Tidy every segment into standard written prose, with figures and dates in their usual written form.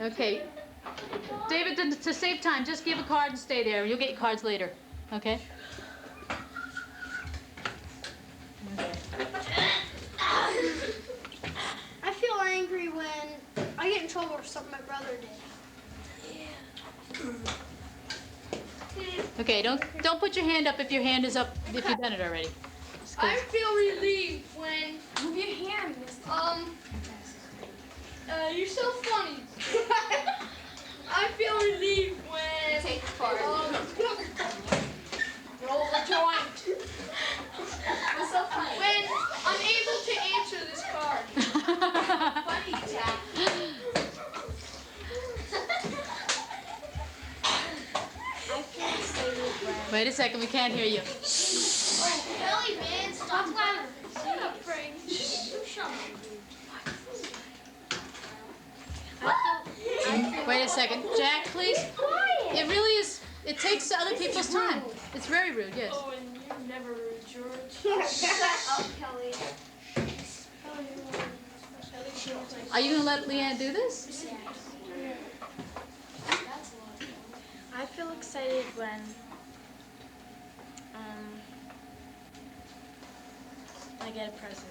Okay. David, to save time, just give a card and stay there. You'll get your cards later. Okay? I feel angry when I get in trouble for something my brother did. Okay, don't put your hand up if your hand is up if you've done it already. I feel relieved when move your hand. You're so funny. I feel relieved when take the card. Roll the joint. What's so funny? When I'm able to answer this card. Funny, Jack. Wait a second, we can't hear you. Oh, Kelly, man, stop louder. Shut up, Frank. Shut up. Wait a second. Jack, please. It really is, it takes other people's time. It's very rude, yes. Oh, and you're never rude, George. Shut up, Kelly. Are you going to let Leanne do this? I feel excited when I get a present.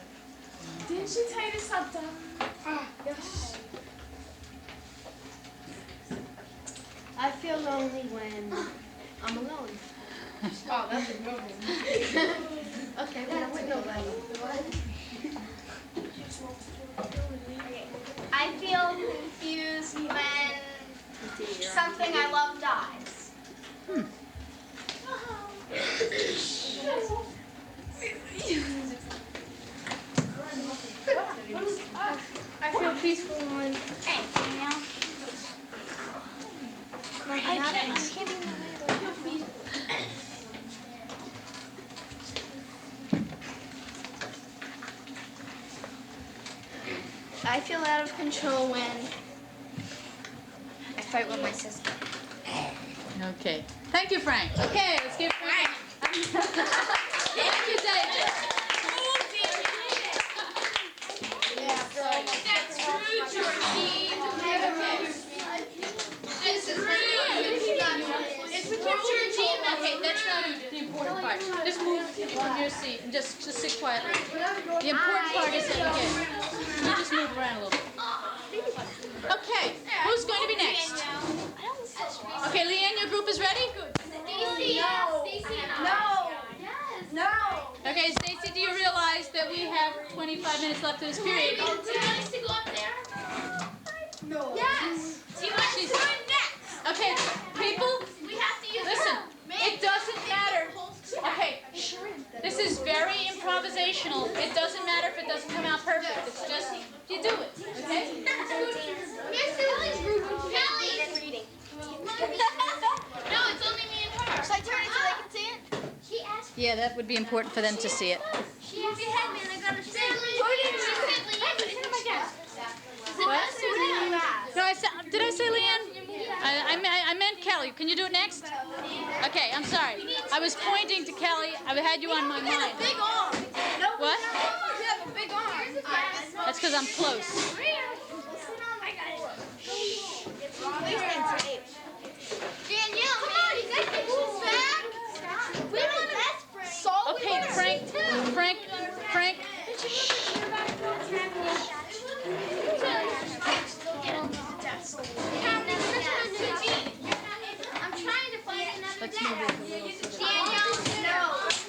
Didn't she tell you to stop down? Yes. I feel lonely when I'm alone. Oh, that's a good one. Okay, when I'm with nobody. I feel confused when something I love dies. I feel peaceful when Hey, Danielle. my happens. I feel out of control when I fight with my sister. Okay. Thank you, Frank. Okay, let's give Frank. Thank you, David. That's rude, Georgine. This is rude. It's rude, Georgine. Okay, that's not the important part. Just move from your seat and just sit quietly. The important part is that you just move around a little bit. Okay, who's going to be next? Okay, Leanne, your group is ready? Stacy, No. Okay, Stacy, do you realize that we have 25 minutes left of this period? Do you want us to go up there? No. Yes. Do you want us to go in next? Okay, people, We have to use listen, it doesn't matter. Okay, this is very improvisational. It doesn't matter if it doesn't come out perfect. It's just, you do it, okay? Kelly. No, it's only me and her. Should I turn it so they can see it? She asked. Yeah, that would be important for them to see it. She asked me, and I got a She said, What? No, did I say Leanne? I meant Kelly. Can you do it next? Okay, I'm sorry. I was pointing to Kelly. I had you on my mind. Big arm. What? You have a big arm. That's because I'm close. Danielle, come on, you guys can move back. We want to Okay, Frank. I'm trying to find another Let's dad. move it a little so that- Danielle, no.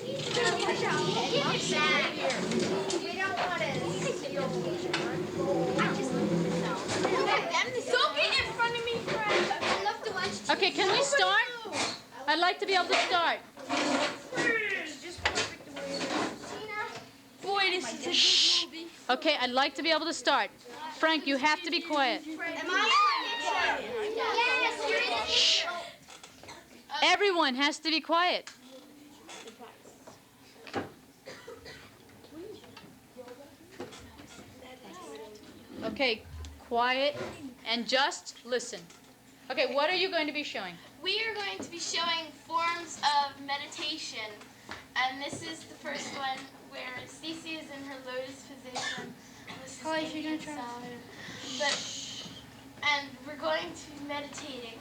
Give it back. We don't want to steal. Don't get in front of me, Frank. I love to watch. Okay, can we start? I'd like to be able to start. Boy, this is a good movie. Okay, I'd like to be able to start. Frank, you have to be quiet. Am I? Yes, you're in the picture. Everyone has to be quiet. Okay, quiet and just listen. Okay, what are you going to be showing? We are going to be showing forms of meditation. And this is the first one where Stacey is in her lotus position. Holly, if you're gonna try But and we're going to be meditating.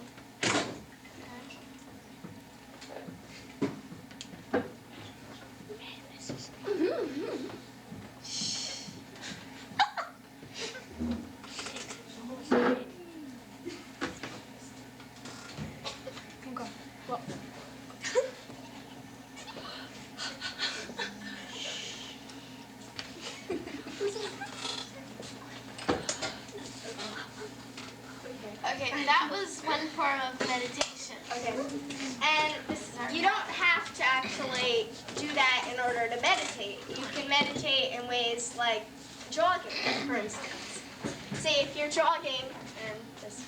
Okay, that was one form of meditation. Okay. And you don't have to actually do that in order to meditate. You can meditate in ways like jogging, for instance. Say if you're jogging and just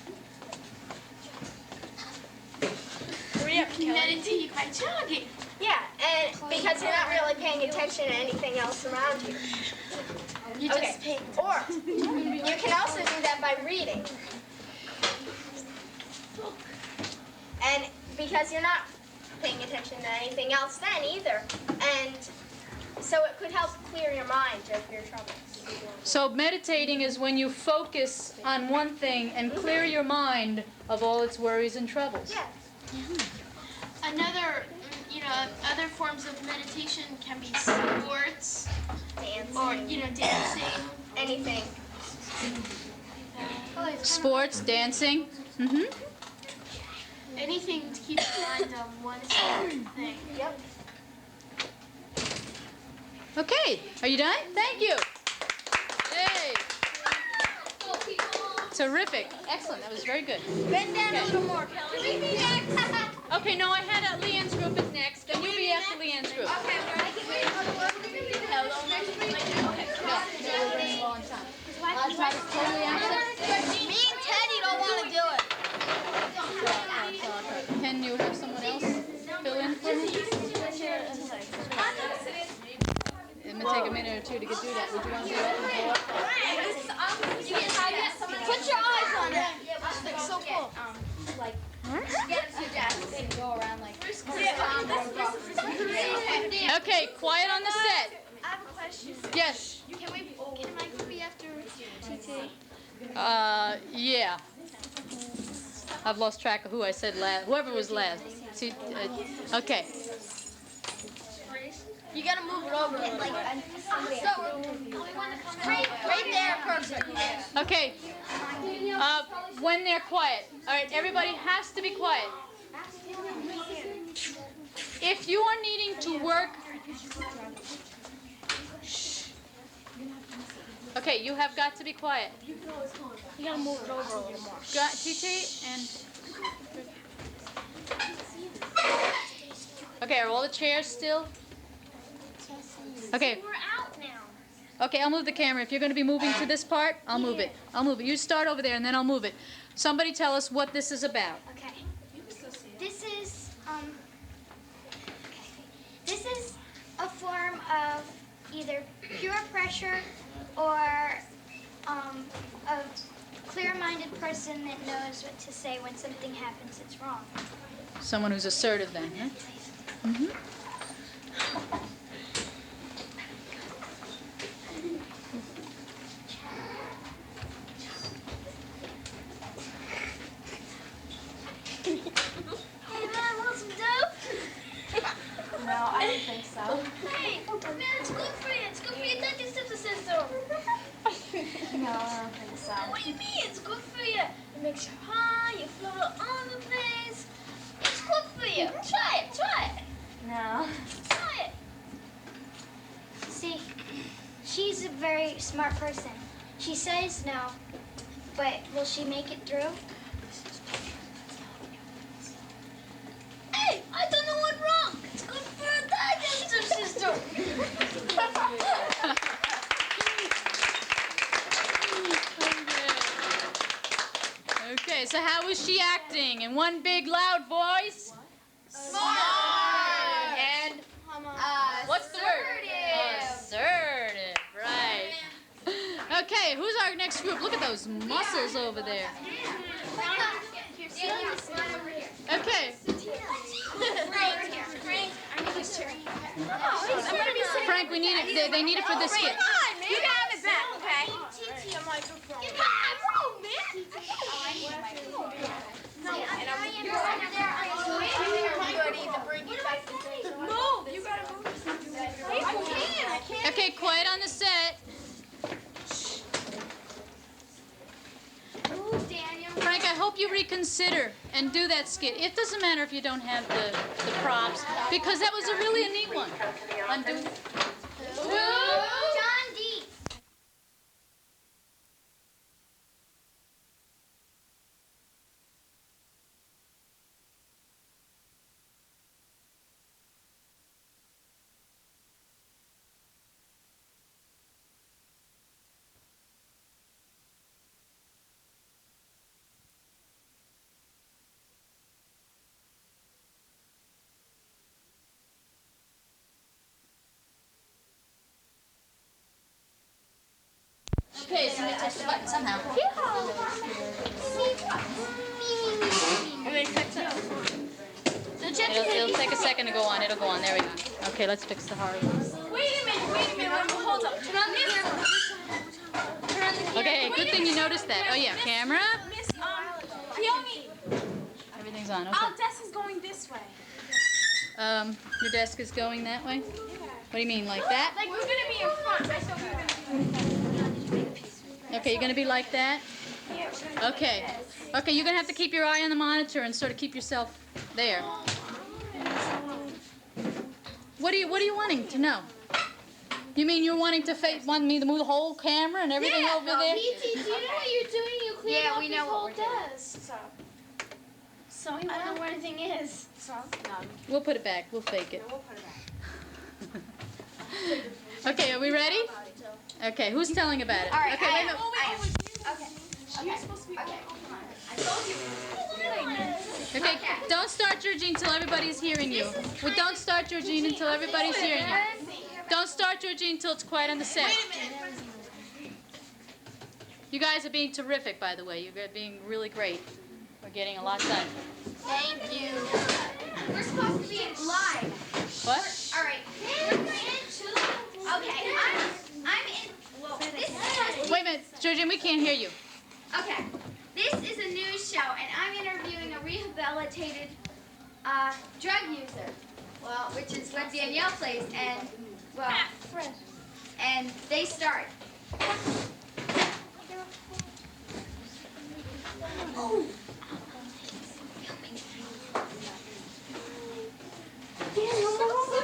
Meditate by jogging. yeah, and because you're not really paying attention to anything else around you. You just pay. Or you can also do that by reading. And because you're not paying attention to anything else then either. And so it could help clear your mind of your troubles. So meditating is when you focus on one thing and clear your mind of all its worries and troubles. Yeah. Another, other forms of meditation can be sports Dancing. or, dancing. Anything. Sports, dancing. Mm-hmm. Anything to keep your mind on one certain thing. Yep. Okay, are you done? Thank you. Yay. Terrific. Excellent. That was very good. Bend down a little more, Kelly. Okay, no, I had Leanne's group is next, and you'll be after Leanne's group. Okay, I can wait. Me and Teddy don't want to do it. Can you have someone else fill in for him? It may take a minute or two to get through that. Would you want to do that? Put your eyes on it. It's so cool. Okay, quiet on the set. I have a question. Yes. Can my group be after TT? Yeah. I've lost track of who I said last. Whoever was last. See, okay. You gotta move it over. Right there, perfect. Okay. When they're quiet. All right, everybody has to be quiet. If you are needing to work... Shh. Okay, you have got to be quiet. You gotta move it over a little more. Got TT and... Okay, are all the chairs still? Okay. We're out now. Okay, I'll move the camera. If you're going to be moving to this part, I'll move it. I'll move it. You start over there and then I'll move it. Somebody tell us what this is about. Okay. This is a form of either pure pressure or a clear-minded person that knows what to say when something happens that's wrong. Someone who's assertive then, huh? Mm-hmm. No, I don't think so. Hey, man, it's good for you. It's good for your digestive system. No, I don't think so. What do you mean? It's good for you. It makes you high. You float all over the place. It's good for you. Try it. Try it. No. Try it. See, she's a very smart person. She says no, but will she make it through? Hey, I don't know what's wrong. It's good for your digestive system. Okay, so how was she acting? In one big loud voice? Smart. And what's the word? Assertive, right. Okay, who's our next group? Look at those muscles over there. Okay. Frank, we need it. They need it for this kid. You can have it back, okay? TT a microphone. Give me a room, man. Oh, I need a microphone. No, and I'm over there. I'm waiting for you to bring it back to the move. You gotta move. I can't. Okay, quiet on the set. Move, Daniel. Frank, I hope you reconsider and do that skit. It doesn't matter if you don't have the props, because that was a really a neat one. Undo. John D. Okay, so let's touch the button somehow. It'll take a second to go on. It'll go on. There we go. Okay, let's fix the hard one. Wait a minute, hold up. Turn on the camera. Turn on the camera. Okay, good thing you noticed that. Oh yeah, camera. Miss, Peony, Everything's on. Okay. our desk is going this way. Your desk is going that way? What do you mean, like that? Like, we're gonna be in front. I thought we were gonna be Okay, you're gonna be like that? Okay. Okay, you're gonna have to keep your eye on the monitor and sort of keep yourself there. What are you wanting to know? You mean you're wanting to want me to move the whole camera and everything over there? TT, do you know what you're doing? You cleared up we this know whole what we're doing. desk. So I don't know where anything is. We'll put it back. We'll fake it. We'll put it back. Okay, are we ready? Okay, who's telling about it? All right, Okay, I wait a am. minute. I am. Okay. Okay. Okay. Come on. I told you. Okay, don't start, Georgine, until everybody's hearing you. Well, don't start, Georgine, until everybody's hearing you. Don't start, Georgine, until it's quiet on the set. You guys are being terrific, by the way. You're being really great. We're getting a lot done. Thank you. We're supposed to be live. What? All right. Okay. I'm in. Well, this is. Wait a minute, Georgine, we can't hear you. Okay. This is a news show, and I'm interviewing a rehabilitated drug user. Well, which is what Danielle plays, and well, and they start.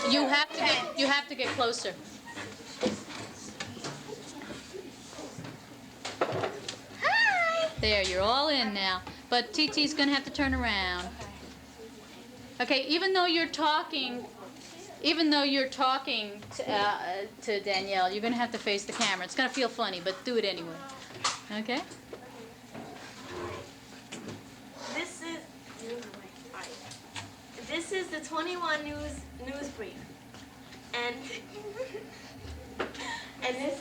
You have to get closer. Hi. There, you're all in now. But TT's gonna have to turn around. Okay, even though you're talking to Danielle, you're gonna have to face the camera. It's gonna feel funny, but do it anyway. Okay? This is the 21 news brief, and this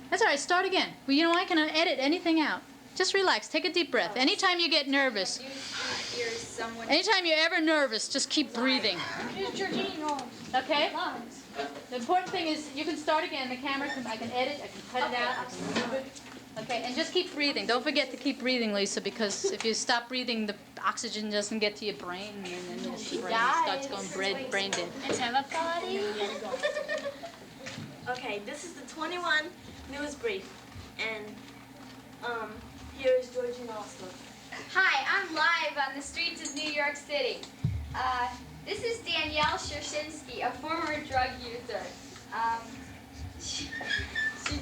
That's all right. Start again. Well, you know, I can edit anything out. Just relax. Take a deep breath. Anytime you get nervous, anytime you're ever nervous, just keep breathing. Okay? The important thing is you can start again. The camera, I can edit, I can cut it out, I can move it. Okay, and just keep breathing. Don't forget to keep breathing, Lisa, because if you stop breathing, the oxygen doesn't get to your brain, and then your brain starts going brain dead. okay. This is the 21 news brief, and here's Georgine Osler. Hi, I'm live on the streets of New York City. This is Danielle Shershinsky, a former drug user. She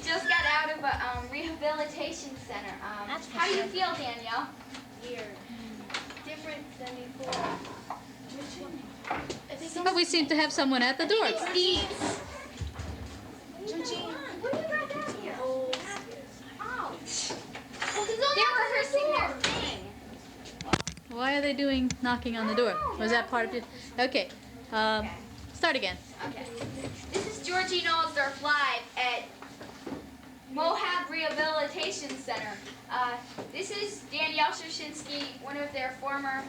just got out of a rehabilitation center. How do you feel, Danielle? Weird. Different than before. But we seem to have someone at the door. What are you guys out here? Ouch. They're rehearsing their thing. Why are they doing knocking on the door? Was that part of it? Okay. Start again. Okay. This is Georgine Alsdorf live at Mohab Rehabilitation Center. This is Danielle Shershinsky, one of their former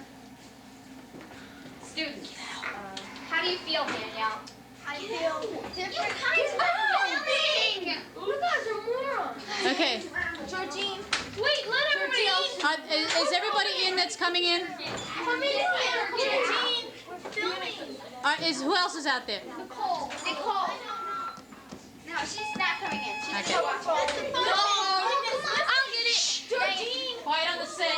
students. How do you feel, Danielle? I feel different. You guys are morons. Okay. Georgine. Wait, let everybody else. Is everybody in that's coming in? Come in here, Georgine. We're filming. Who else is out there? Nicole. No, she's not coming in. She's Okay. just watching. I'll get it. Georgine. Quiet on the set.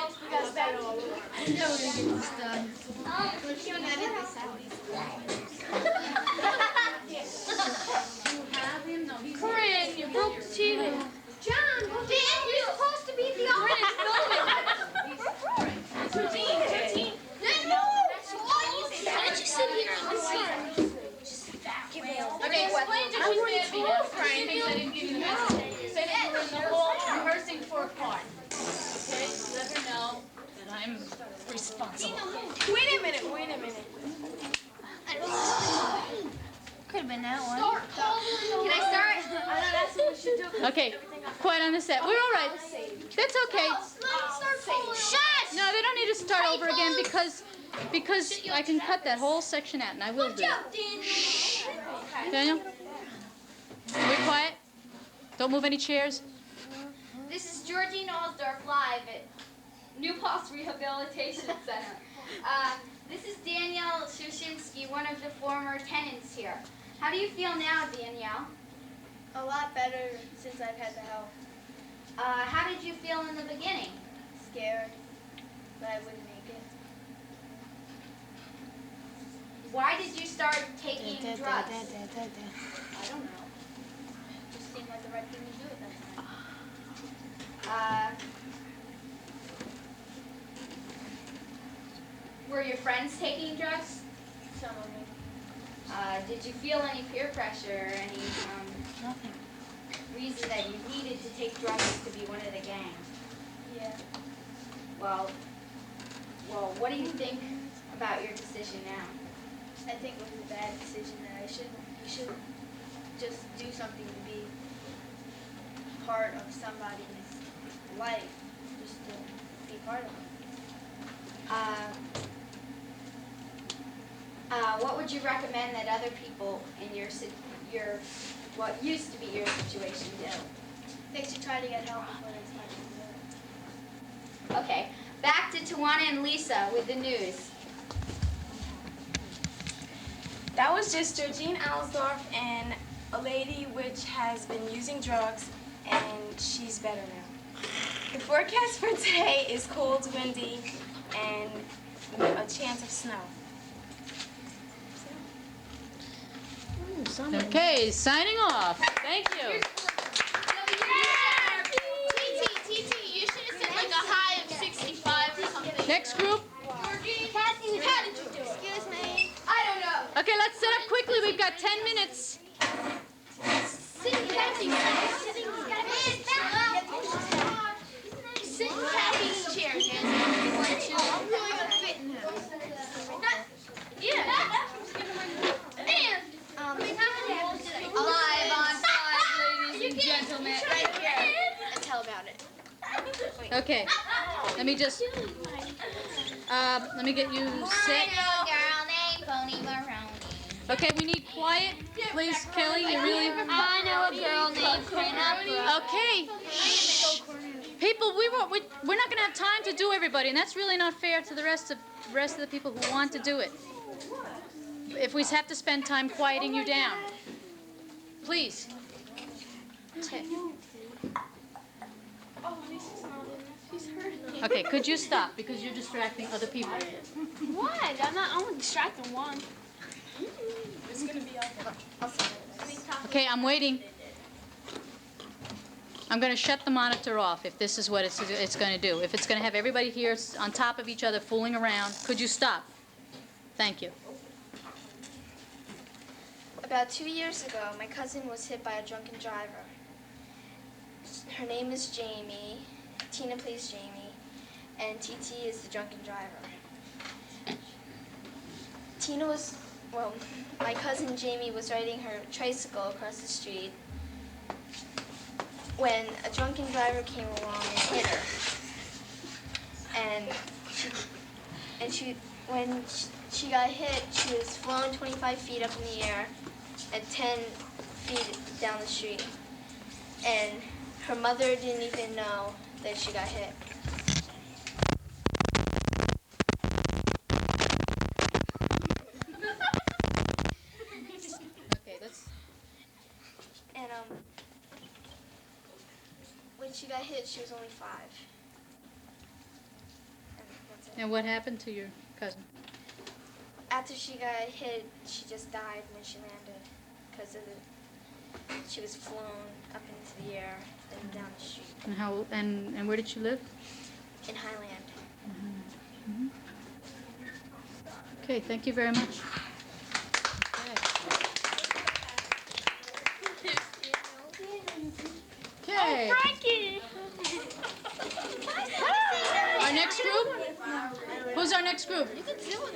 Corinne, you broke the TV. John, Dan, you're supposed to be the office. Georgine. No. Why don't you sit here and listen? Okay, explain to who's there behind Frank. I didn't give you the message. Say that we're in the hall rehearsing for a part. Okay, let her know that I'm responsible. Wait a minute. Could have been that one. Can I start? I know that's what we should do. Okay, quiet on the set. We're all right. That's okay. Shut! No, they don't need to start over again because I can cut that whole section out, and I will do it. Daniel, are we quiet? Don't move any chairs. This is Georgine Alsdorf live at New Paltz Rehabilitation Center. This is Danielle Shushinsky, one of the former tenants here. How do you feel now, Danielle? A lot better since I've had the help. How did you feel in the beginning? Scared that I wouldn't make it. Why did you start taking drugs? I don't know. Just seemed like the right thing to do at that time. Were your friends taking drugs? Some of them. Did you feel any peer pressure or any reason that you needed to take drugs to be one of the gang? Yeah. Well, what do you think about your decision now? I think it was a bad decision that you should just do something to be part of somebody's life, just to be part of it. What would you recommend that other people in your what used to be your situation do? They should try to get help before they start to do it. Okay, back to Tawana and Lisa with the news. That was just Georgine Alsdorf and a lady which has been using drugs, and she's better now. The forecast for today is cold, windy, and a chance of snow. Okay, signing off. Thank you. TT, you should have said like a high of 65 or something. Next group. Kathy, how did you do it? Excuse me. I don't know. Okay, let's set up quickly. We've got 10 minutes. Sitting Kathy. Sit Kathy's chair, Jen. I'm really gonna fit in him. Yeah. Live on 5, ladies and gentlemen. Right here. And tell about it. Okay, let me just, let me get you set. Girl named Pony Maroney. Okay, we need quiet, please, Kelly. You really. I know a girl named Corinne. Okay. People, we're not going to have time to do everybody, and that's really not fair to the rest of the people who want to do it. If we have to spend time quieting you down, please. Okay, could you stop because you're distracting other people? What? I'm only distracting one. Okay, I'm waiting. I'm going to shut the monitor off if this is what it's going to do. If it's going to have everybody here on top of each other fooling around, could you stop? Thank you. About 2 years ago, my cousin was hit by a drunken driver. Her name is Jamie. Tina plays Jamie, and TT is the drunken driver. My cousin Jamie was riding her tricycle across the street when a drunken driver came along and hit her. And when she got hit, she was flown 25 feet up in the air and 10 feet down the street. And her mother didn't even know that she got hit. Okay, let's. And when she got hit, she was only 5. And that's it. And what happened to your cousin? After she got hit, she just died when she landed because she was flown up into the air and down the street And how? And where did she live? in Highland. Okay, thank you very much. Okay. Frankie! Our next group? Who's our next group?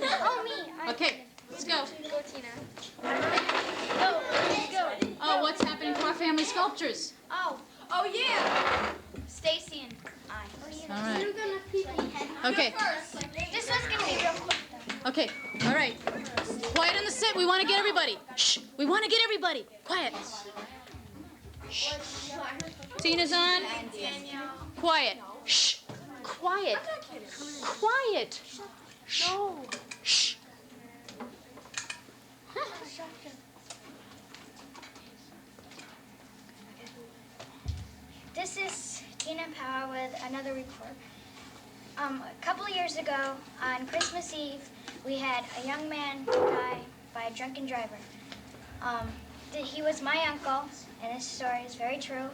Oh, me. Okay, let's go. Go, Tina. Oh, what's happening to our family sculptures? Oh, yeah! Stacy and I. All right. You're gonna pee my head. Okay. This one's gonna be real quick. Okay. All right. Quiet on the set. We want to get everybody. Shh. We want to get everybody. Quiet. Shh. Tina's on. Quiet. Shh. Quiet. Quiet. No. Shh. This is Tina Power with another report. A couple of years ago, on Christmas Eve, we had a young man die by a drunken driver. He was my uncle, and this story is very true.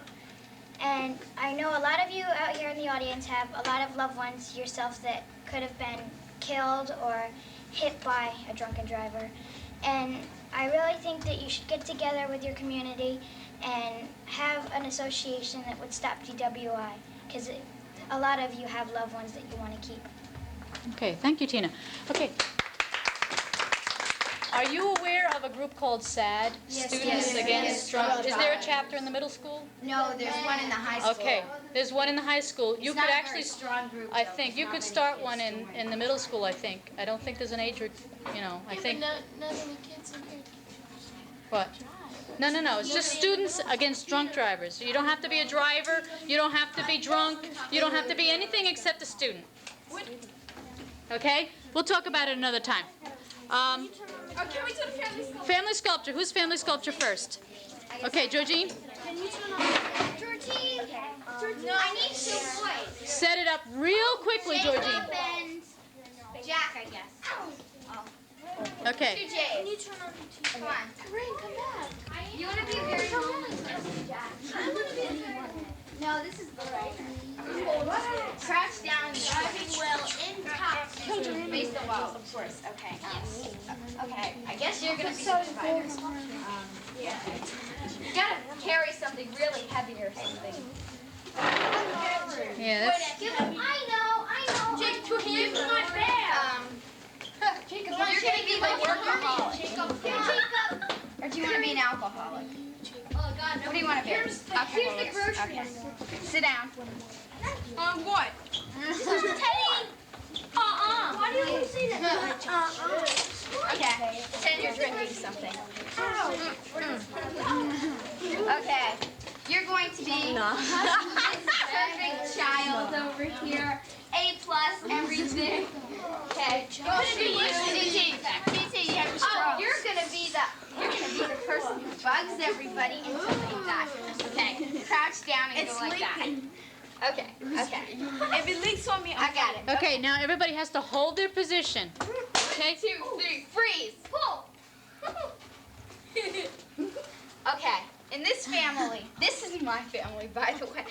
And I know a lot of you out here in the audience have a lot of loved ones yourself that could have been killed or hit by a drunken driver. And I really think that you should get together with your community and have an association that would stop DWI, because a lot of you have loved ones that you want to keep. Okay. Thank you, Tina. Okay. Are you aware of a group called SAD? Yes, Students yes, Against yes. Drug. Is there a chapter in the middle school? No, there's one in the high school. Okay. There's one in the high school. You It's could not a actually. very strong group, I though. think There's you not could many start kids one join. in the middle school. I think. I don't think there's an age. I think. Not many kids in here. What? No. It's just students against drunk drivers. You don't have to be a driver. You don't have to be drunk. You don't have to be anything except a student. Okay? We'll talk about it another time. Can we do the family school? Family sculpture. Who's family sculpture first? Okay, Georgine. Georgine, I need 2 boys. Set it up real quickly, Georgine. Jacob and Jack, I guess. Okay. 2 J's. Come on. Come back. You want to be very lonely. Jack. I want to be very lonely. No, this is the right. Crouch down, driving wheel in top. Face the wall, of course. Okay. Okay. I guess you're gonna be the driver. Yeah. You gotta carry something really heavy or something. Yeah, that's. I know. Jacob, he's not bad. Jacob, you're gonna be the workaholic. Jacob. Or do you want to be an alcoholic? Oh God, no. What do you want to be? Here's the grocery. Okay. Sit down. What? Teddy. Why do you say that? Okay. Pretend you're drinking something. Okay. You're going to be this perfect child over here. A+ everything. Okay. You're gonna be you. CT, you have a stroke. You're gonna be the person who bugs everybody into like that. Okay. Crouch down and go like that. Okay. If it leaks on me, I got it. Okay, now everybody has to hold their position. Okay? 2, 3, freeze. Pull. Okay. In this family, this is my family, by the way.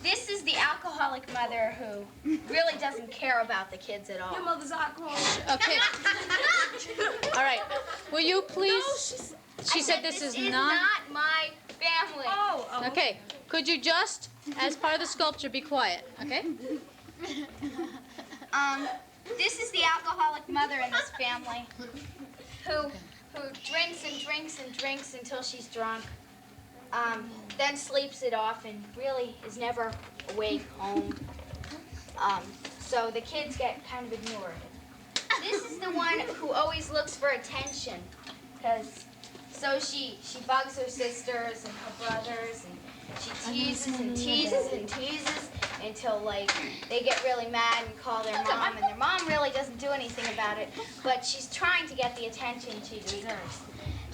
This is the alcoholic mother who really doesn't care about the kids at all. your mother's alcohol. Okay. All right. Will you please? She said this is not. my family. Oh. Okay. Could you just, as part of the sculpture, be quiet? Okay. This is the alcoholic mother in this family who drinks and drinks and drinks until she's drunk, then sleeps it off and really is never awake home. So the kids get kind of ignored. this is the one who always looks for attention. So she bugs her sisters and her brothers, and she teases and teases and teases until like they get really mad and call their mom, and their mom really doesn't do anything about it, but she's trying to get the attention she deserves.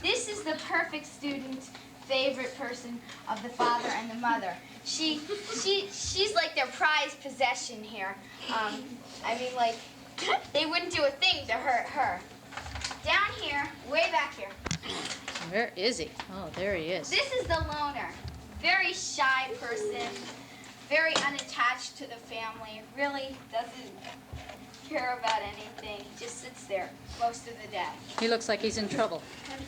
This is the perfect student, favorite person of the father and the mother. She's like their prized possession here. I mean, like, they wouldn't do a thing to hurt her. Down here, way back here. Where is he? Oh, there he is. This is the loner. Very shy person, very unattached to the family, really doesn't care about anything. He just sits there most of the day. He looks like he's in trouble.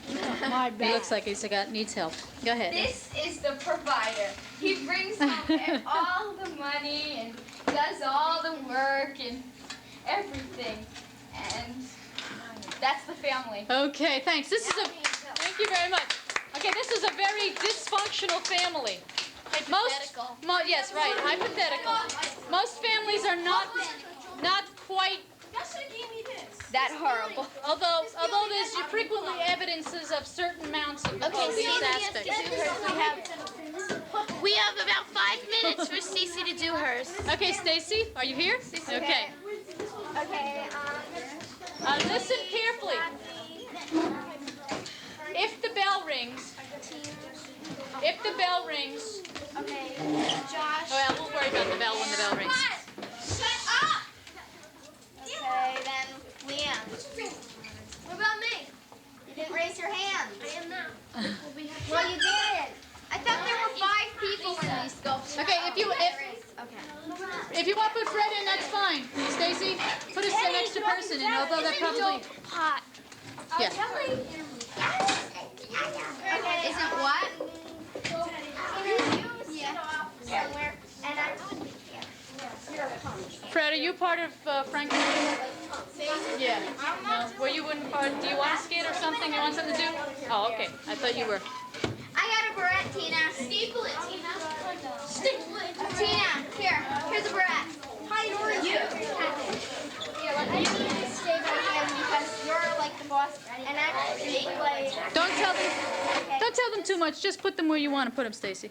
He looks like needs help. Go ahead. This is the provider. He brings home all the money and does all the work and everything. And that's the family. Okay, thanks. Thank you very much. Okay, this is a very dysfunctional family. Hypothetical. Yes, right, hypothetical. Most families are not quite That horrible. although there's frequently evidences of certain amounts of these aspects. We have about 5 minutes for Stacy to do hers. Okay, Stacy, are you here? Okay. Okay, Listen carefully. If the bell rings, okay, Josh. well, we'll worry about the bell when the bell rings. Shut up! Okay, then Leanne. What about me? You didn't raise your hand. I am now. Well, you didn't. I thought there were 5 people in these sculptures. Okay, if you want to put Fred in, that's fine. Stacy, put an extra person in, although that probably... Hot. Yeah. Okay, is it what? Somewhere, and I Fred, are you part of Franklin? Yeah. No. Were you in part? Do you want to skate or something? You want something to do? Oh, okay. I thought you were. I got a barrette, Tina. Staple it, Tina. Tina, here's a barrette. Hi, Nora. You. Here, let me stay right here because you're like the boss, and actually, like. Don't tell them too much. Just put them where you want to put them, Stacy.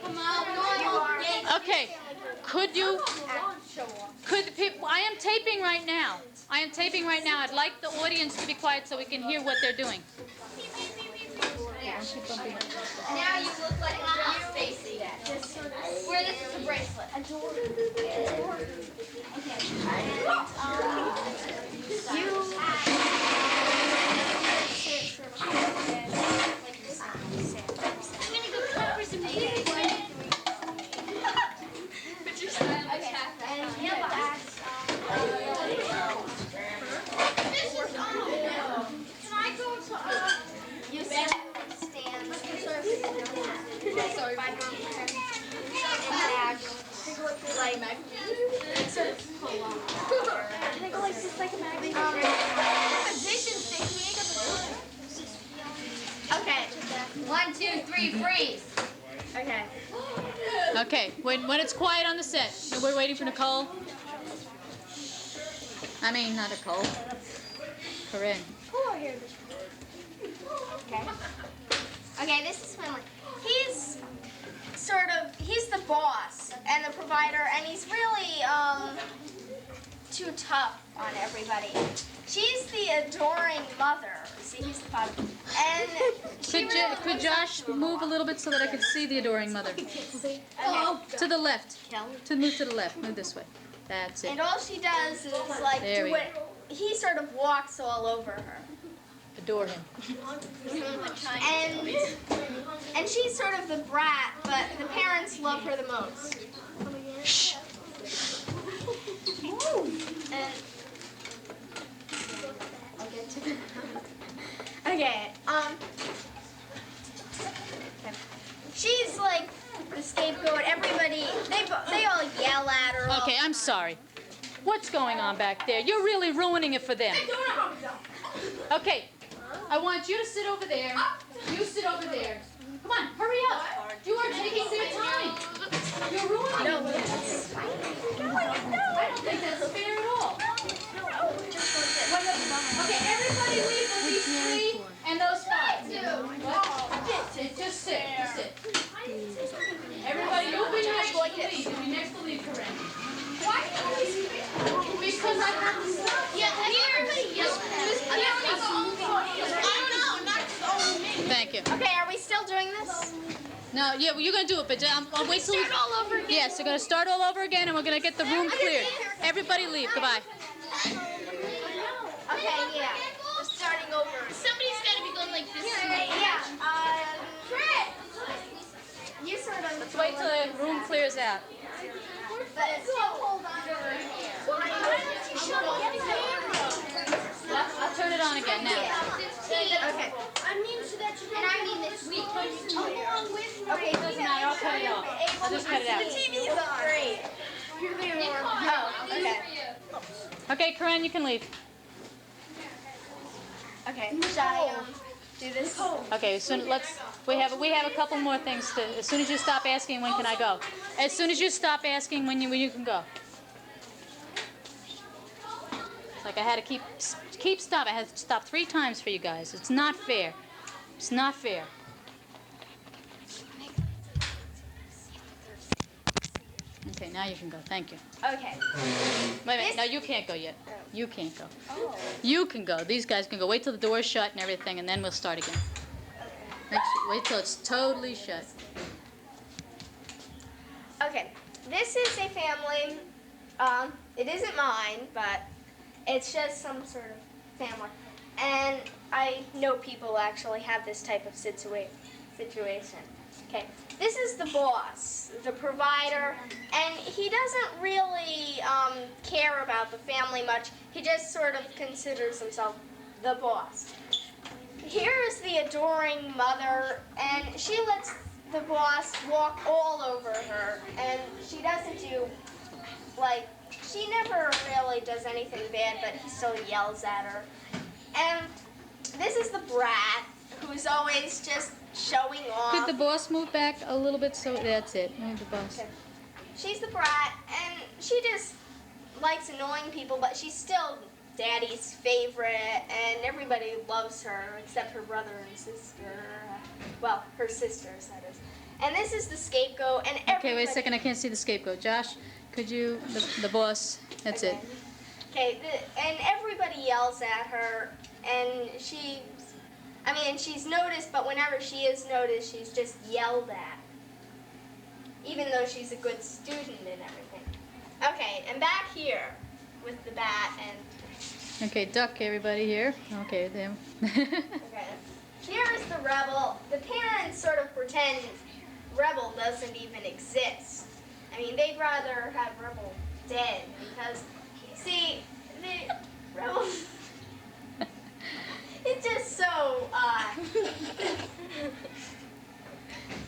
Come on, Okay. Could the people? I am taping right now. I'd like the audience to be quiet so we can hear what they're doing. Now you look like a Stacy. Where this is a bracelet. Okay. 1, 2, 3, freeze. Okay. Okay. When it's quiet on the set, and we're waiting for Nicole. I mean, not Nicole. Corinne. Okay. Okay, this is when he's the boss and the provider, and he's really too tough on everybody. She's the adoring mother. See, he's the father. And Could Josh move a little bit so that I could see the adoring mother? To the left. Move to the left. Move this way. That's it. And all she does is like There we do it. He sort of walks all over her. Adore him. And she's sort of the brat, but the parents love her the most. Shh. And okay, she's like the scapegoat. Everybody, they all yell at her. Okay, I'm sorry. What's going on back there? You're really ruining it for them. Okay, I want you to sit over there. You sit over there. Come on, hurry up. You are taking their time. You're ruining it. I don't think that's fair at all. Thank you. Okay, are we still doing this? No, yeah, well, you're gonna do it, but I'll wait till. Start all over again. Yes, we're gonna start all over again, and we're gonna get the room cleared. Everybody leave. Goodbye. Okay, yeah. We're starting over. Somebody's got to be going like this. Yeah. You sort of. Let's wait till the room clears out. But it's still hold on over here. I'll turn it on again now. Okay. And I mean this week. Okay, it doesn't matter. I'll cut it off. I'll just cut it out. TV's on. Great. Oh, okay. Okay, Corinne, you can leave. Okay. Shall I do this? Okay, soon we have a couple more things to. As soon as you stop asking, when can I go? As soon as you stop asking, when you can go. It's like I had to keep stop. I had to stop 3 times for you guys. It's not fair. It's not fair. Okay, now you can go. Thank you. Okay. Wait a minute. No, you can't go yet. You can't go. Oh. You can go. These guys can go. Wait till the door's shut and everything, and then we'll start again. Wait till it's totally shut. Okay. This is a family. It isn't mine, but it's just some sort of family. And I know people actually have this type of situation. Okay. This is the boss, the provider, and he doesn't really care about the family much. He just sort of considers himself the boss. Here is the adoring mother, and she lets the boss walk all over her, and she doesn't do, like, she never really does anything bad, but he still yells at her. And this is the brat, who's always just showing off. Could the boss move back a little bit? So that's it. Move the boss. Okay. She's the brat, and she just likes annoying people, but she's still Daddy's favorite, and everybody loves her except her brother and sister. Well, her sisters, that is. And this is the scapegoat, and everybody... Okay, wait a second. I can't see the scapegoat. Josh, could you, the boss, that's it. Okay, and everybody yells at her, and she's noticed, but whenever she is noticed, she's just yelled at. Even though she's a good student and everything. Okay, and back here with the bat and... Okay, duck everybody here. Okay, them. Okay. Here is the rebel. The parents sort of pretend Rebel doesn't even exist. I mean, they'd rather have Rebel dead because, see, the Rebel... It's just so,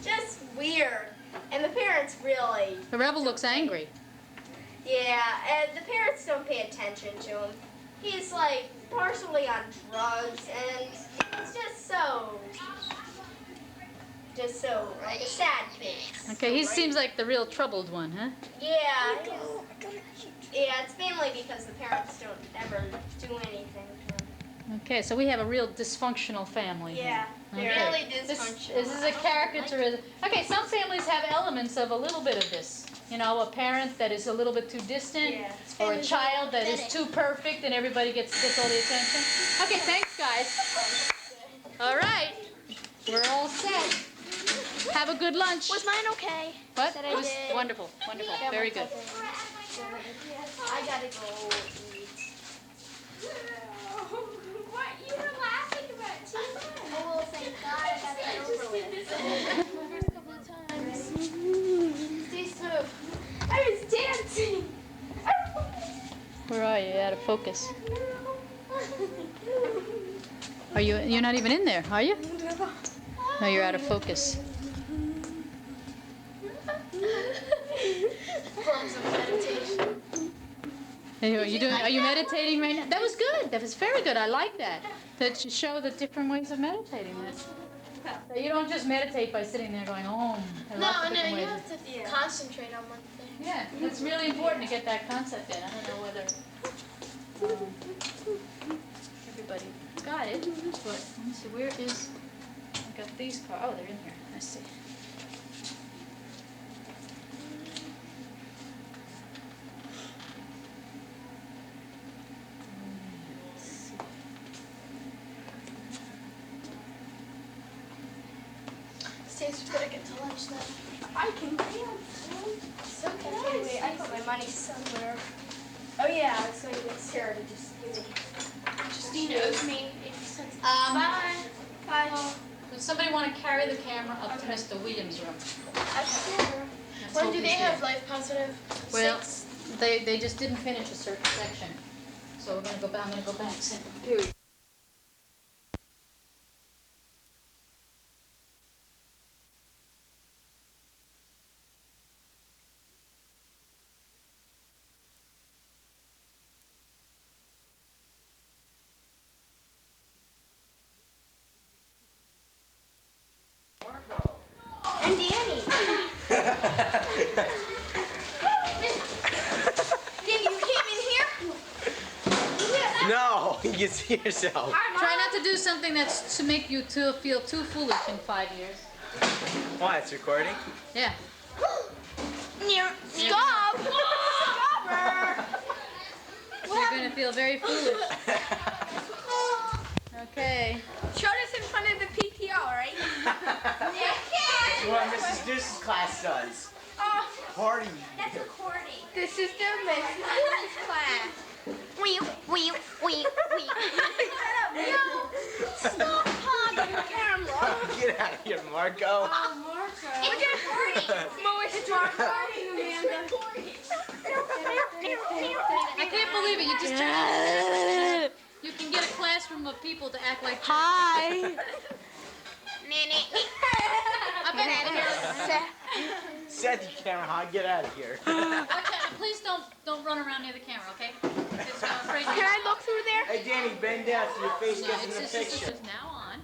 just weird. And the parents really... The rebel looks angry. Yeah, and the parents don't pay attention to him. He's, like, partially on drugs, and it's just so, like, a sad face. Okay, he seems like the real troubled one, huh? Yeah, it's mainly because the parents don't ever do anything to him. Okay, so we have a real dysfunctional family here. Yeah, Okay. really This dysfunctional. is a caricature. Okay, some families have elements of a little bit of this. You know, a parent that is a little bit too distant, Yeah. or a child that is too perfect and everybody gets all the attention. Okay, thanks, guys. All right, we're all set. Have a good lunch. Was mine okay? What? That I It was did. wonderful, wonderful, very good. I gotta go eat. What? You were laughing about Oh, well, thank God I got that over with. first couple of times. Stay smooth. I was dancing. Where are you? Out of focus. Are you? You're not even in there, are you? No, you're out of focus. Forms of meditation. Are you meditating right now? That was good. That was very good. I like that. That should show the different ways of meditating. So you don't just meditate by sitting there going, oh. No, you have to concentrate on one thing. Yeah, it's really important to get that concept in. I don't know whether everybody got it, but let me see, where is, I got these cards, oh, they're in here, let's see. guess we better get to lunch then. I can dance. It's okay. Wait, I put my money somewhere. Oh yeah, I was going to get Sarah to just give me. She knows me. 80 cents. Bye. Does somebody want to carry the camera up to Mr. Williams' room? Let's When hope do he's they there. have life positive? Well, 6? they just didn't finish a certain section. So we're gonna go back, I'm gonna go back. Period. And Danny. Danny, you came in here? No, you see yourself. Try not to do something that's to make you feel too foolish in 5 years. Why? It's recording? Yeah. Stop! You're gonna feel very foolish. Okay. Show this in front of the PTO, right? That's what Mrs. Deuce's class does. Party. That's recording. This is the Mrs. class. Wee. Stop hogging the camera. Get out of here, Marco. It's recording. It's recording, Amanda. I can't believe it. You just turned. You can get a classroom of people to act like. Hi. I bet. Seth, you can't hide. Get out of here. Watch out. Please don't run around near the camera, okay? Because I'm afraid. Can I look through there? Hey, Danny, bend down so your face No, gets in the it's picture. now on.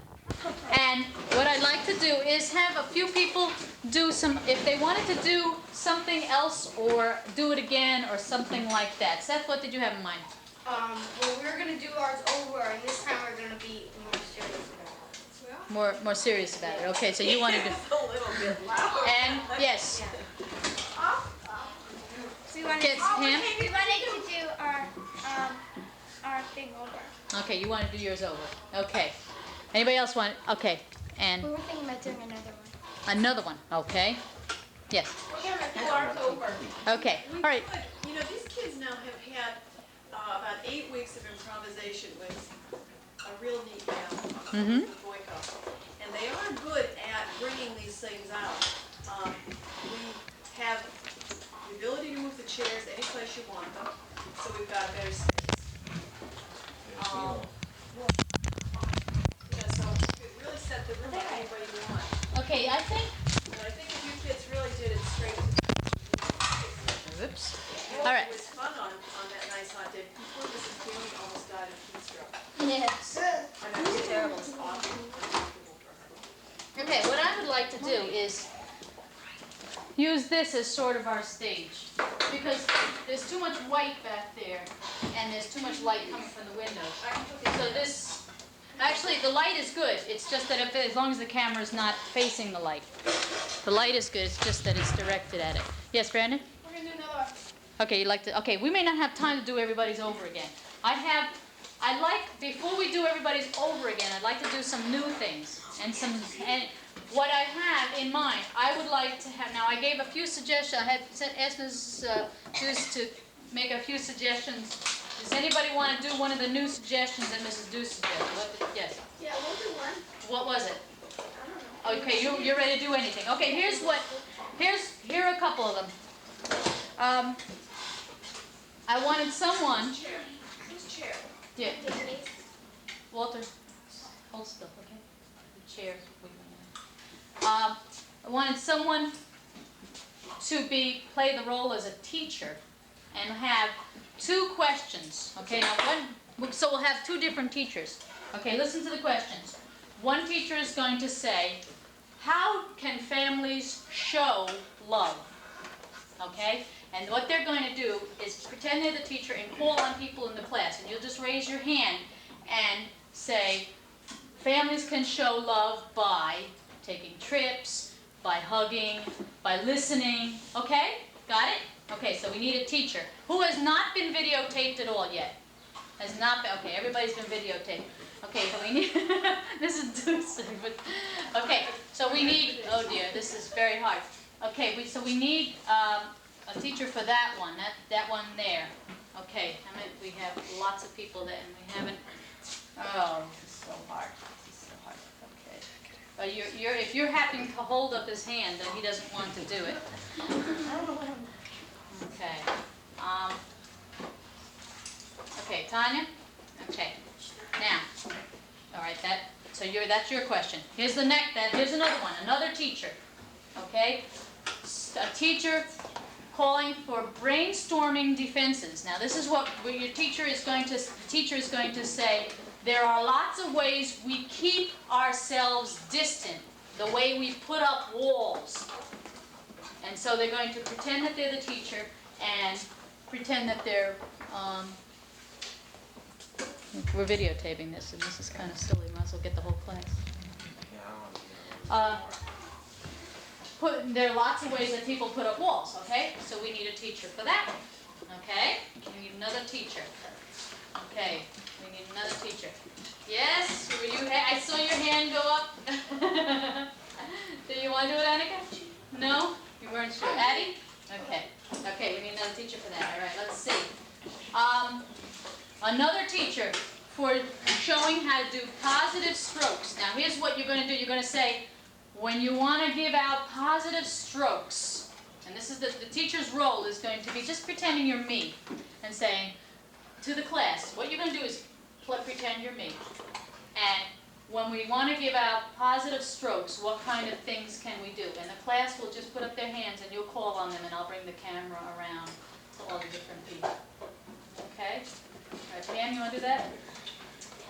And what I'd like to do is have a few people do some, if they wanted to do something else or do it again or something like that. Seth, what did you have in mind? Well, we're gonna do ours over, and this time we're gonna be more serious about it. More serious about it. Okay, so you want to do. A little bit loud. And yes. We wanted, Kids, Pam? we wanted to do our thing over. Okay, you want to do yours over. Okay. Anybody else want? Okay. And We were thinking about doing another another one. one. Okay. Yes. We're gonna do ours over. Okay. All right. You know, these kids now have had about 8 weeks of improvisation with a real neat gal, Mhm. Boyko. And they are good at bringing these things out. We have the ability to move the chairs any place you want them, so we've got better space. So it really set the room up any way you want. Okay. I think. And I think if you kids really did it straight to Oops. All right. It was fun on that nice hot day. Poor Mrs. Danny almost died of heat stroke. Yes. And that was terrible. It's awful. Uncomfortable for her. Okay, what I would like to do is use this as sort of our stage because there's too much white back there and there's too much light coming from the windows. So this, actually the light is good. It's just that as long as the camera is not facing the light. The light is good, it's just that it's directed at it. Yes, Brandon? We're gonna do another. Okay, you'd like to, okay, we may not have time to do everybody's over again. I'd like, before we do everybody's over again, I'd like to do some new things. And what I have in mind, I would like to have, now I gave a few suggestions, I had asked Ms. Deuce to make a few suggestions. Does anybody want to do one of the new suggestions that Mrs. Deuce suggested? Yes? Yeah, we'll do one. What was it? Okay, you're ready to do anything. Okay, here are a couple of them. I wanted someone. Who's chair? Yeah. Walter, hold still, okay? The chair. I wanted someone to play the role as a teacher and have 2 questions. Okay, now so we'll have 2 different teachers. Okay, listen to the questions. One teacher is going to say, how can families show love? Okay? And what they're going to do is pretend they're the teacher and call on people in the class. And you'll just raise your hand and say, families can show love by taking trips, by hugging, by listening. Okay? Got it? Okay, so we need a teacher who has not been videotaped at all yet. has not been, okay, everybody's been videotaped. Okay, so we need, this is Deuce, but, okay, so we need, oh dear, this is very hard. Okay, so we need a teacher for that one, that one there. Okay, we have lots of people that, and we haven't, oh, this is so hard. This is so hard, okay. But if you're having to hold up his hand, then he doesn't want to do it. Okay. Okay, Tanya? Okay. Now, all right, that's your question. Here's here's another one, another teacher. Okay? A teacher calling for brainstorming defenses. Now, this is what your teacher is going to say. There are lots of ways we keep ourselves distant, the way we put up walls. And so they're going to pretend that they're the teacher and pretend that they're, we're videotaping this, and this is kind of silly. Might as well get the whole class. There are lots of ways that people put up walls, okay? So we need a teacher for that one, okay? We need another teacher. Okay, we need another teacher. Yes, I saw your hand go up. Do you want to do it, Annika? No? You weren't sure. Addie? Okay. Okay, we need another teacher for that. All right, let's see. Another teacher for showing how to do positive strokes. Now, here's what you're going to do. You're going to say, when you want to give out positive strokes, and this is the teacher's role is going to be just pretending you're me and saying to the class, what you're going to do is pretend you're me. And when we want to give out positive strokes, what kind of things can we do? And the class will just put up their hands and you'll call on them and I'll bring the camera around to all the different people. Okay? All right, Pam, you want to do that?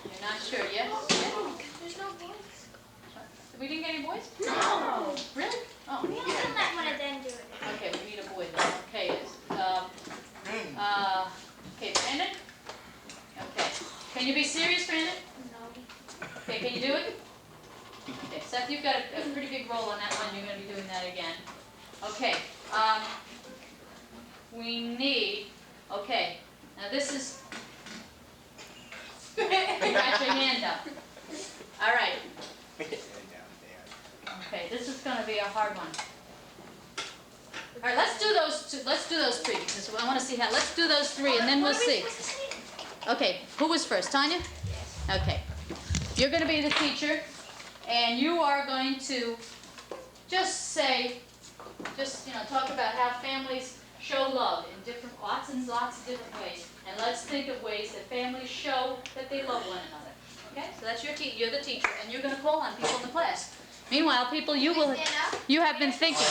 You're not sure, yes? Yeah? There's no boys. We didn't get any boys? No. Really? Oh. We have to let one of them do it. Okay, we need a boy then. Okay, okay, Brandon? Okay. Can you be serious, Brandon? No. Okay, can you do it? Okay, Seth, you've got a pretty big role on that one. You're going to be doing that again. Okay, we need, okay, now this is, you got your hand up. All right. Okay, this is going to be a hard one. All right, let's do those two. Let's do those three because I want to see how. Let's do those three and then we'll see. Okay, who was first? Tanya? Okay. You're going to be the teacher and you are going to just say, talk about how families show love in lots and lots of different ways. And let's think of ways that families show that they love one another. Okay? So that's you're the teacher and you're going to call on people in the class. Meanwhile, people, you have been thinking.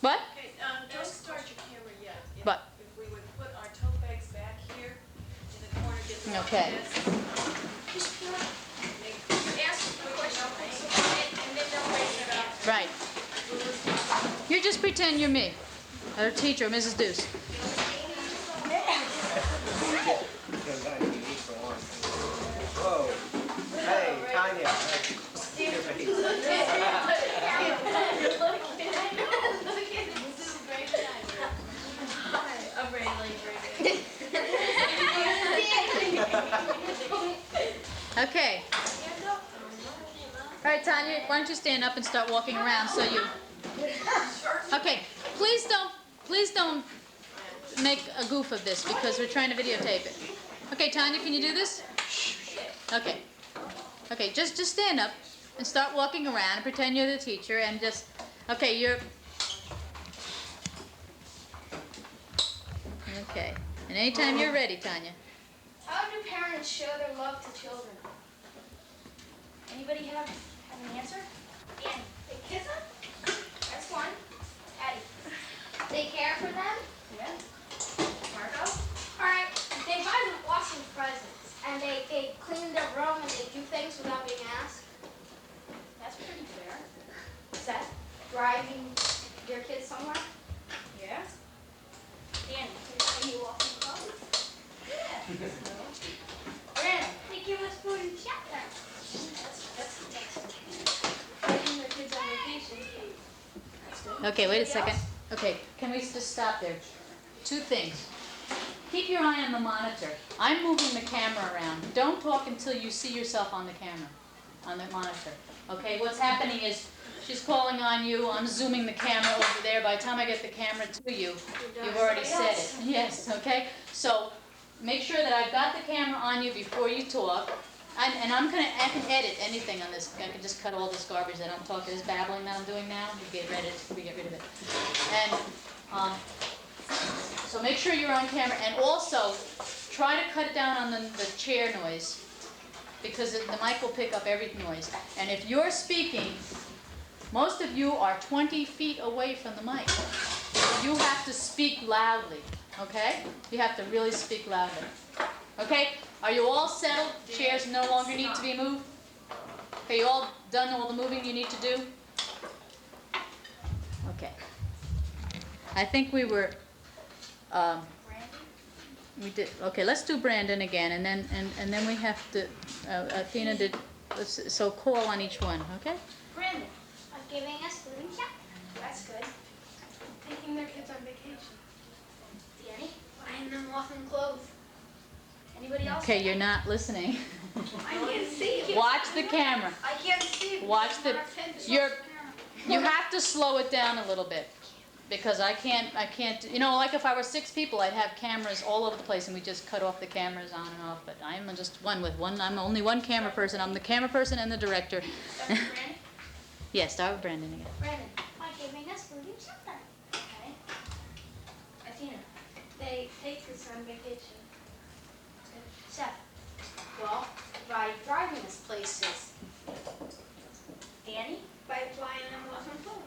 What? Okay, don't start your camera yet. What? If we would put our tote bags back here in the corner, get them Okay. Ask the question and then they'll raise it up. Right. You just pretend you're me, or teacher, Mrs. Deuce. Whoa. Hey, Tanya. Okay. All right, Tanya, why don't you stand up and start walking around so you... Okay, please don't make a goof of this because we're trying to videotape it. Okay, Tanya, can you do this? Okay. Okay, just stand up and start walking around and pretend you're the teacher and just... Okay, you're... Okay. And anytime you're ready, Tanya. How do parents show their love to children? Anybody have an answer? Yeah. They kiss them? That's one. Addie. They care for them. Yeah. Marco? Alright, they buy them awesome presents. And they clean their room and they do things without being asked. That's pretty fair. Seth, driving your kids somewhere. Yeah. Danny, are you walking the dog? Yeah. Brandon, they give us food and shelter. That's taking their kids on vacation. That's good. Okay, wait a second. Okay, can we just stop there? Two things. keep your eye on the monitor. I'm moving the camera around. Don't talk until you see yourself on the camera, on the monitor. Okay, what's happening is she's calling on you. I'm zooming the camera over there. By the time I get the camera to you, you've already said it. Yes, okay? So make sure that I've got the camera on you before you talk. I can edit anything on this. I can just cut all this garbage that I'm talking, this babbling that I'm doing now. We get rid of it. And so make sure you're on camera, and also try to cut down on the chair noise, because the mic will pick up every noise. And if you're speaking, most of you are 20 feet away from the mic. You have to speak loudly, okay? You have to really speak loudly. Okay? Are you all settled? Chairs no longer need to be moved? Okay, you all done all the moving you need to do? Okay. I think we were, we did, okay, let's do Brandon again, and then we have to, Athena did, so call on each one, okay? Brandon, giving us food. Yeah. That's good. Taking their kids on vacation. Danny? Buying them awesome clothes. Anybody else? Okay, you're not listening. I can't see you. Watch the camera. I can't see you. Watch the, you have to slow it down a little bit, because I can't, you know, like if I were 6 people, I'd have cameras all over the place and we just cut off the cameras on and off, but I'm just I'm only one camera person. I'm the camera person and the director. Yes, start with Brandon again. Brandon, by giving us food and shelter. Okay. Athena, they take us on vacation. Seth. Well, by driving us places. Danny? By buying them awesome clothes.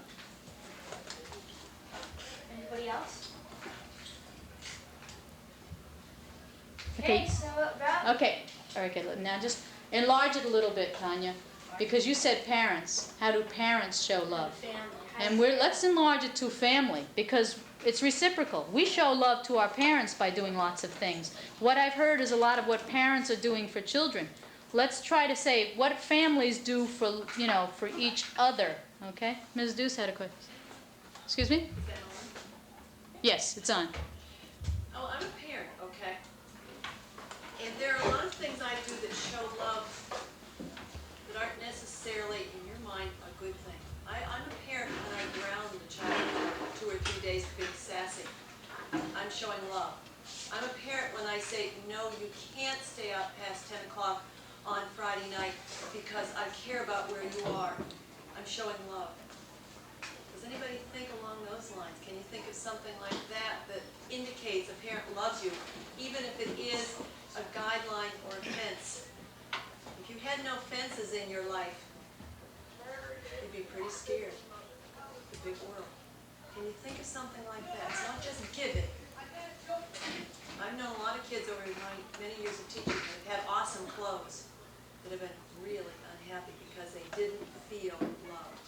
Anybody else? Okay. So about Okay. All right, good. Now just enlarge it a little bit, Tanya, because you said parents. How do parents show love? And let's enlarge it to family, because it's reciprocal. We show love to our parents by doing lots of things. What I've heard is a lot of what parents are doing for children. Let's try to say what families do for, you know, for each other. Okay? Ms. Deuce had a question. Excuse me? Is that on? Yes, it's on. Oh, I'm a parent, okay? And there are a lot of things I do that show love that aren't necessarily, in your mind, a good thing. I'm a parent when I ground the child for 2 or 3 days being sassy. I'm showing love. I'm a parent when I say, no, you can't stay up past 10 o'clock on Friday night because I care about where you are. I'm showing love. Does anybody think along those lines? Can you think of something like that that indicates a parent loves you, even if it is a guideline or a fence? If you had no fences in your life, you'd be pretty scared. The big world. Can you think of something like that? It's not just give it. I've known a lot of kids over my many years of teaching that have had awesome clothes that have been really unhappy because they didn't feel loved.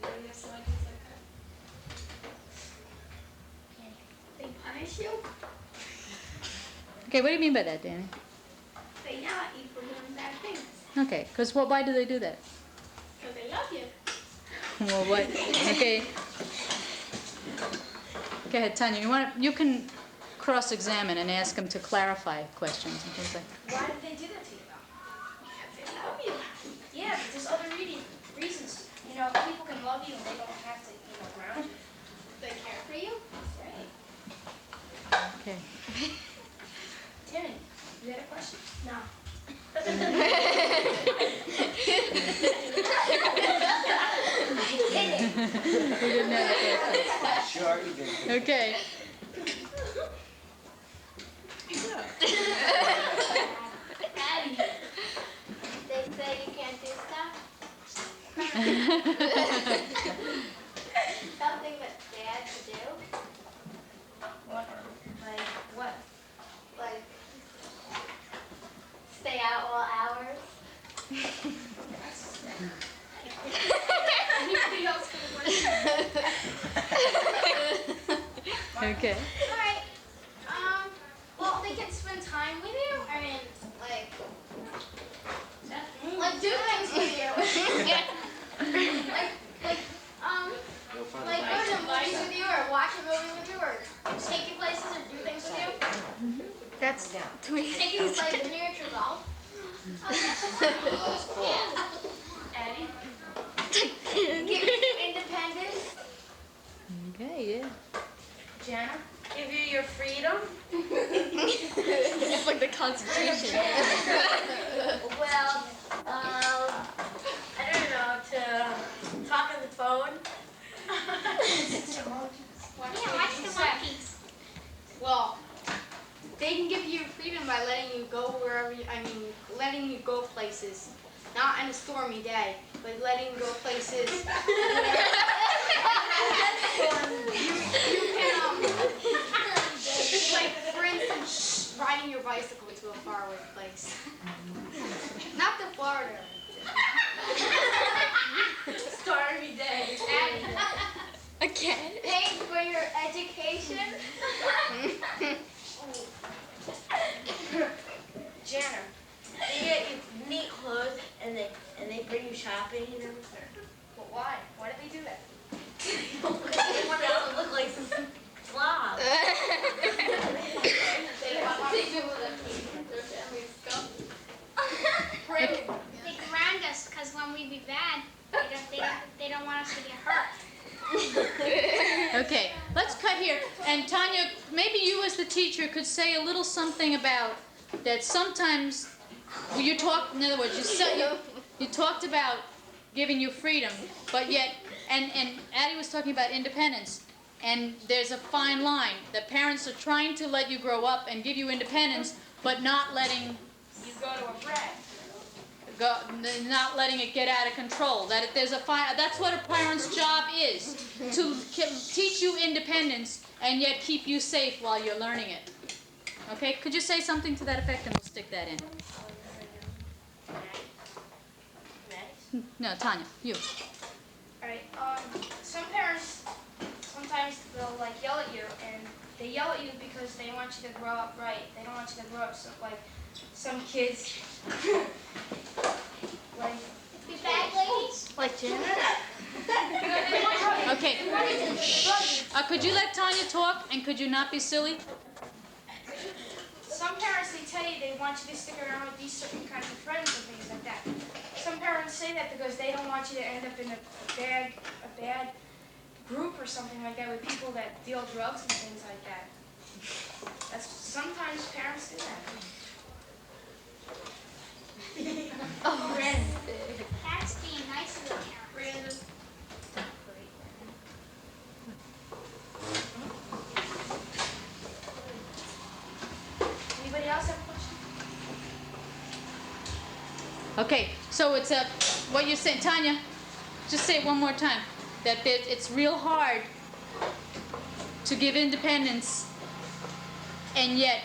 Anybody have some ideas like that? They punish you. Okay, what do you mean by that, Danny? They yell at you for doing bad things. Okay, because why do they do that? Because they love you. Well, what? Okay. Go ahead, Tanya. You can cross-examine and ask them to clarify questions and things like that. Why did they do that to you, though? They love you. Yeah, but there's other reasons. You know, people can love you and they don't have to, you know, ground you. They care for you. Right. Okay. Timmy, you had a question? No. We didn't have that. Sure, you did. Okay. They say you can't do stuff. Something that's bad to do. What? Like, what? Like stay out all hours. Anybody else got a question? Okay. Alright. Well, they can spend time with you. I mean, like do things with you. like, no fun. Like go to movies with you, or watch a movie with you, or take you places, or do things with you. That's Take you like miniature golf. Eddie. Give you independence. Okay, yeah. Jana. Give you your freedom. it's like the Constitution. Well, I don't know, to talk on the phone. Yeah, watch the monkeys. Well, they can give you freedom by letting you go wherever you, letting you go places. Not on a stormy day, but letting you go places. You can, like, for instance, riding your bicycle to a faraway place. Not to Florida. Stormy day. Again? Paying for your education. Jana, you get you neat clothes and they bring you shopping and everything. But why? Why do they do that? They want to look like slobs. They ground us because when we be bad, they don't want us to get hurt. Okay, let's cut here. And Tanya, maybe you as the teacher could say a little something about that sometimes you talk, in other words, you talked about giving you freedom, but yet, and Addie was talking about independence, and there's a fine line. The parents are trying to let you grow up and give you independence, but not letting You go to a friend. not letting it get out of control. That there's a fine. That's what a parent's job is, to teach you independence and yet keep you safe while you're learning it. Okay, could you say something to that effect, and we'll stick that in. No, Tanya, you. Alright, some parents, sometimes they'll like yell at you, and they yell at you because they want you to grow up right. They don't want you to grow up so, like some kids, like Be bad ladies. Like Jana? Okay. Could you let Tanya talk, and could you not be silly? some parents, they tell you they want you to stick around with these certain kinds of friends and things like that. Some parents say that because they don't want you to end up in a bad group or something like that with people that deal drugs and things like that. Sometimes parents do that. Oh, That's being nice to the parents. Anybody else have a question? Okay, so it's what you're saying, Tanya. Just say it one more time. That it's real hard to give independence and yet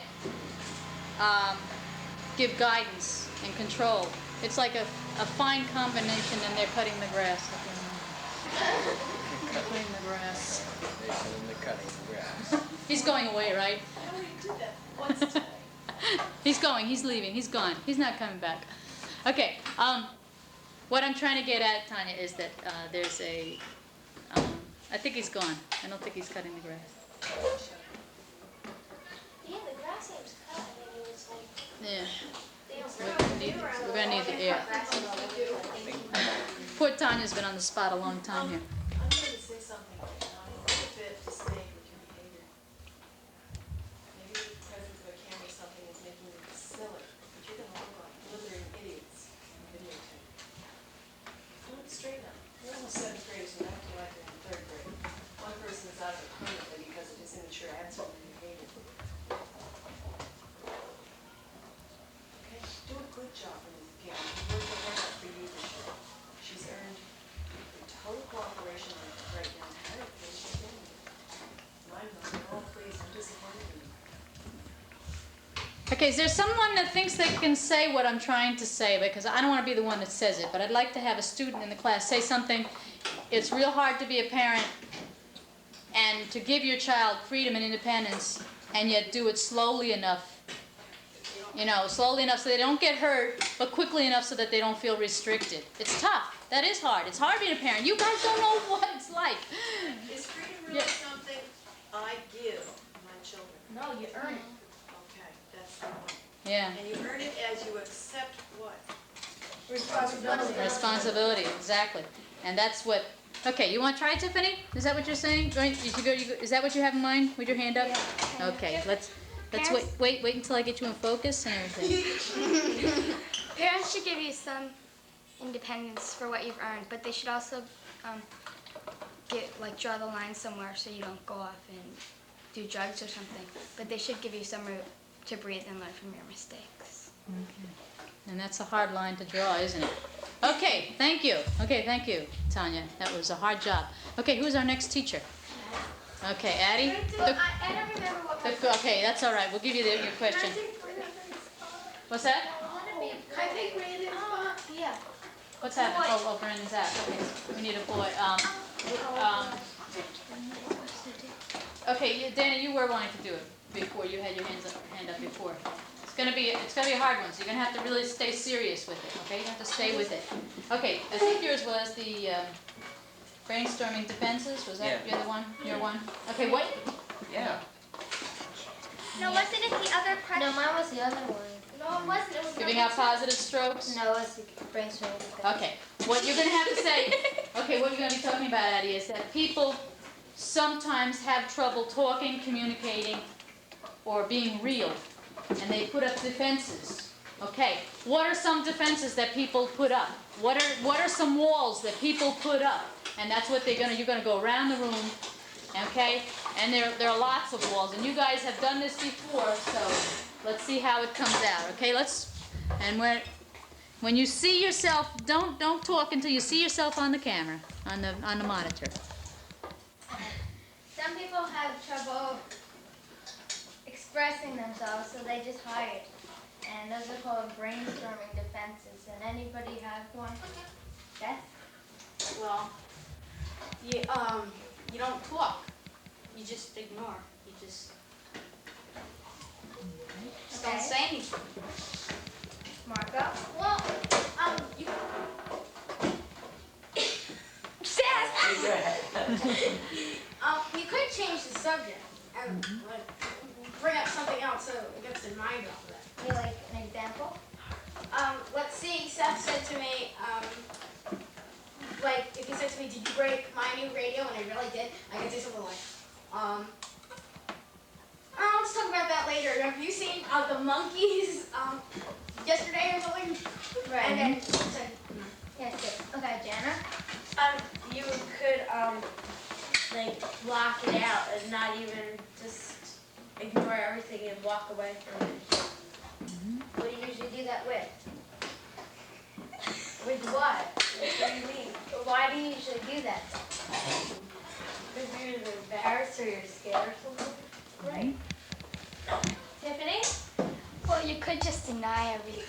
give guidance and control. It's like a fine combination, and they're cutting the grass. Cutting the grass. He's going away, right? I already did that once today. He's going. He's leaving. He's gone. He's not coming back. Okay. What I'm trying to get at, Tanya, is that there's a. I think he's gone. I don't think he's cutting the grass. Yeah, the grass seems cut. I mean, it's like, Yeah. We're gonna need the air. Poor Tanya's been on the spot a long time here. I'm going to say something, and I'm a bit dismayed with your behavior. Maybe the presence of a camera or something is making you silly, but you're going to look like blithering idiots on videotape. Do it straight up. You're almost 7th graders who act like they're in 3rd grade. One person is out of it permanently because of his immature attitude and behavior. Okay? Do a good job with this piano. You're working hard for you this year. She's earned your total cooperation right now. Entire place she's getting you. I'm not all pleased. I'm disappointed in you. Okay, is there someone that thinks they can say what I'm trying to say? Because I don't want to be the one that says it, but I'd like to have a student in the class say something. It's real hard to be a parent and to give your child freedom and independence, and yet do it slowly enough. You know, slowly enough so they don't get hurt, but quickly enough so that they don't feel restricted. It's tough. That is hard. It's hard being a parent. You guys don't know what it's like. Is freedom really something I give my children? No, you earn it. Okay, that's the point. Yeah. And you earn it as you accept what? Responsibility, exactly. And that's what. Okay, you want to try it, Tiffany? Is that what you're saying? Is that what you have in mind with your hand up? Yeah. Okay, let's wait until I get you in focus and everything. Parents should give you some independence for what you've earned, but they should also draw the line somewhere so you don't go off and do drugs or something. But they should give you some room to breathe and learn from your mistakes. Okay. And that's a hard line to draw, isn't it? Okay, thank you. Okay, thank you, Tanya. That was a hard job. Okay, who's our next teacher? Okay, Addie? I don't remember what Okay, that's all right. We'll give you your question. What's that? I think Brandon's Yeah. What's happening? Oh, Brandon's out. Okay, we need a boy. Okay, Danny, you were wanting to do it before. You had your hand up before. It's gonna be a hard one. So you're gonna have to really stay serious with it. Okay, you have to stay with it. Okay, I think yours was the brainstorming defenses. Was that Yeah. Your one? Okay, what? Yeah. No, wasn't it the other question? No, mine was the other one. No, it wasn't. It was Giving out positive strokes. No, it was brainstorming. Okay, what you're gonna have to say, what you're gonna be talking about, Addie, is that people sometimes have trouble talking, communicating, or being real, and they put up defenses. Okay, what are some defenses that people put up? What are some walls that people put up? And that's what you're gonna go around the room, okay? And there are lots of walls, and you guys have done this before, so let's see how it comes out, okay? When you see yourself, don't talk until you see yourself on the camera, on the monitor. Some people have trouble expressing themselves, so they just hide. And those are called brainstorming defenses. And anybody have one? Beth? Well, you don't talk. You just ignore. You just don't say anything. Marco? Well, you. You could change the subject and bring up something else so it gets their mind off of that. You like an example? Let's see, Seth said to me, if he said to me, did you break my new radio? And I really did. I could say something like, let's talk about that later. Have you seen the monkeys yesterday or something? Right. And then said, Yes, good. Okay, Jana? You could block it out and not even just ignore everything and walk away from it. What do you usually do that with? With what? What do you mean? Why do you usually do that? Because you're either embarrassed or you're scared or something. Right. Tiffany? Well, you could just deny everything.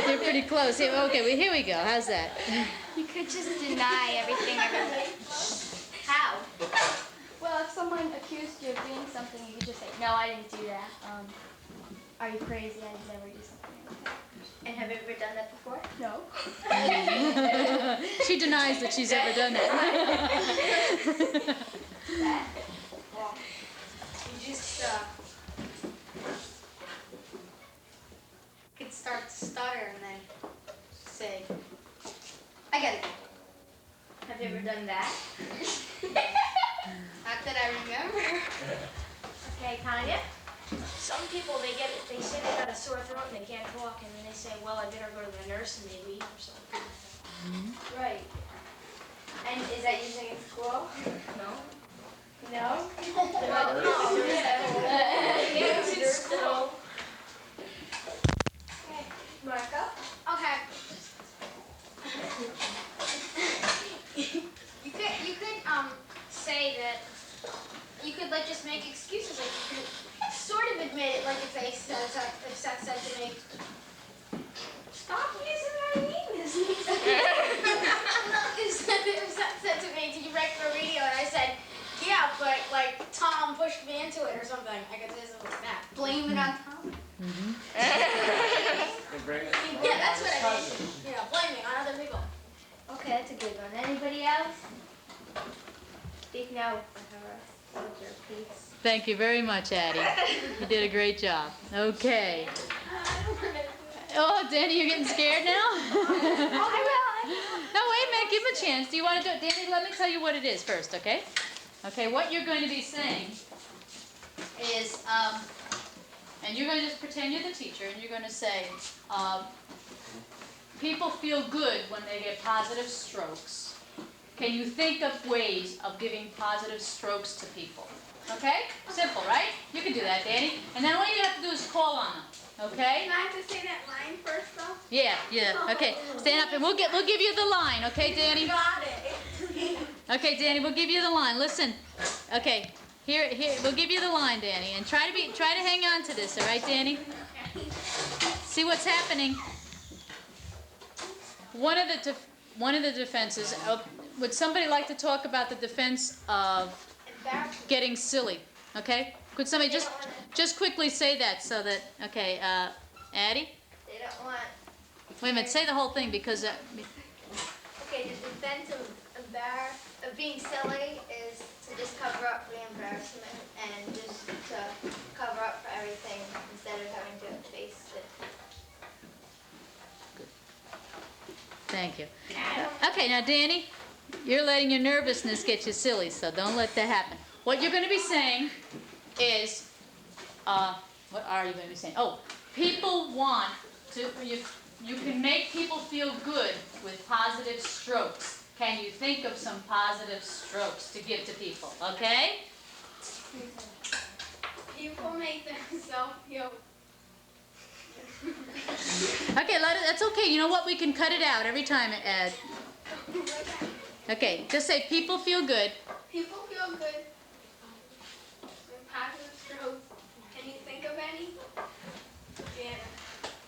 You're pretty close. Okay, here we go. How's that? You could just deny everything. How? Well, if someone accused you of doing something, you could just say, no, I didn't do that. Are you crazy? I would never do something like that. And have you ever done that before? No. She denies that she's ever done that. well, you just could start to stutter and then say, I get it. Have you ever done that? Not that I remember. Okay, Tanya? Some people, they say they got a sore throat and they can't talk, and then they say, well, I better go to the nurse and maybe, or something. Right. And is that usually in school? No? No? It's in school. Marco? Okay. You could say that you could just make excuses, you could sort of admit it, if Seth said to me, stop using my name. If Seth said to me, did you break the radio? And I said, yeah, but Tom pushed me into it or something. I could say something like that. Blame it on Tom. They bring it. Yeah, that's what I mean. blaming on other people. Okay, that's a good one. Anybody else? Speak now, with your piece. Thank you very much, Addie. You did a great job. Okay. Oh, Danny, you're getting scared now? No, wait a minute. Give him a chance. Do you want to do it? Danny, let me tell you what it is first, okay? Okay, what you're going to be saying is, and you're going to just pretend you're the teacher, and you're going to say, people feel good when they get positive strokes. Can you think of ways of giving positive strokes to people? Okay? Simple, right? You can do that, Danny. And then all you have to do is call on them. Okay? Can I have to say that line first, though? Yeah. Okay. Stand up and we'll give you the line, okay, Danny? Got it. Okay, Danny, we'll give you the line. Listen. Okay. Here, we'll give you the line, Danny. And try to hang on to this, all right, Danny? See what's happening. One of the defenses, would somebody like to talk about the defense of getting silly? Okay? Could somebody just quickly say that so that, okay, Addie? They don't want... Wait a minute, say the whole thing because... Okay, the defense of being silly is to just cover up the embarrassment and just to cover up for everything instead of having to face it. Thank you. Okay, now Danny, you're letting your nervousness get you silly, so don't let that happen. What you're going to be saying is, what are you going to be saying? Oh, people want to, you can make people feel good with positive strokes. Can you think of some positive strokes to give to people, okay? People make themselves feel... Okay, that's okay. You know what? We can cut it out every time, Ed. Okay, just say people feel good. People feel good with positive strokes. Can you think of any? Yeah.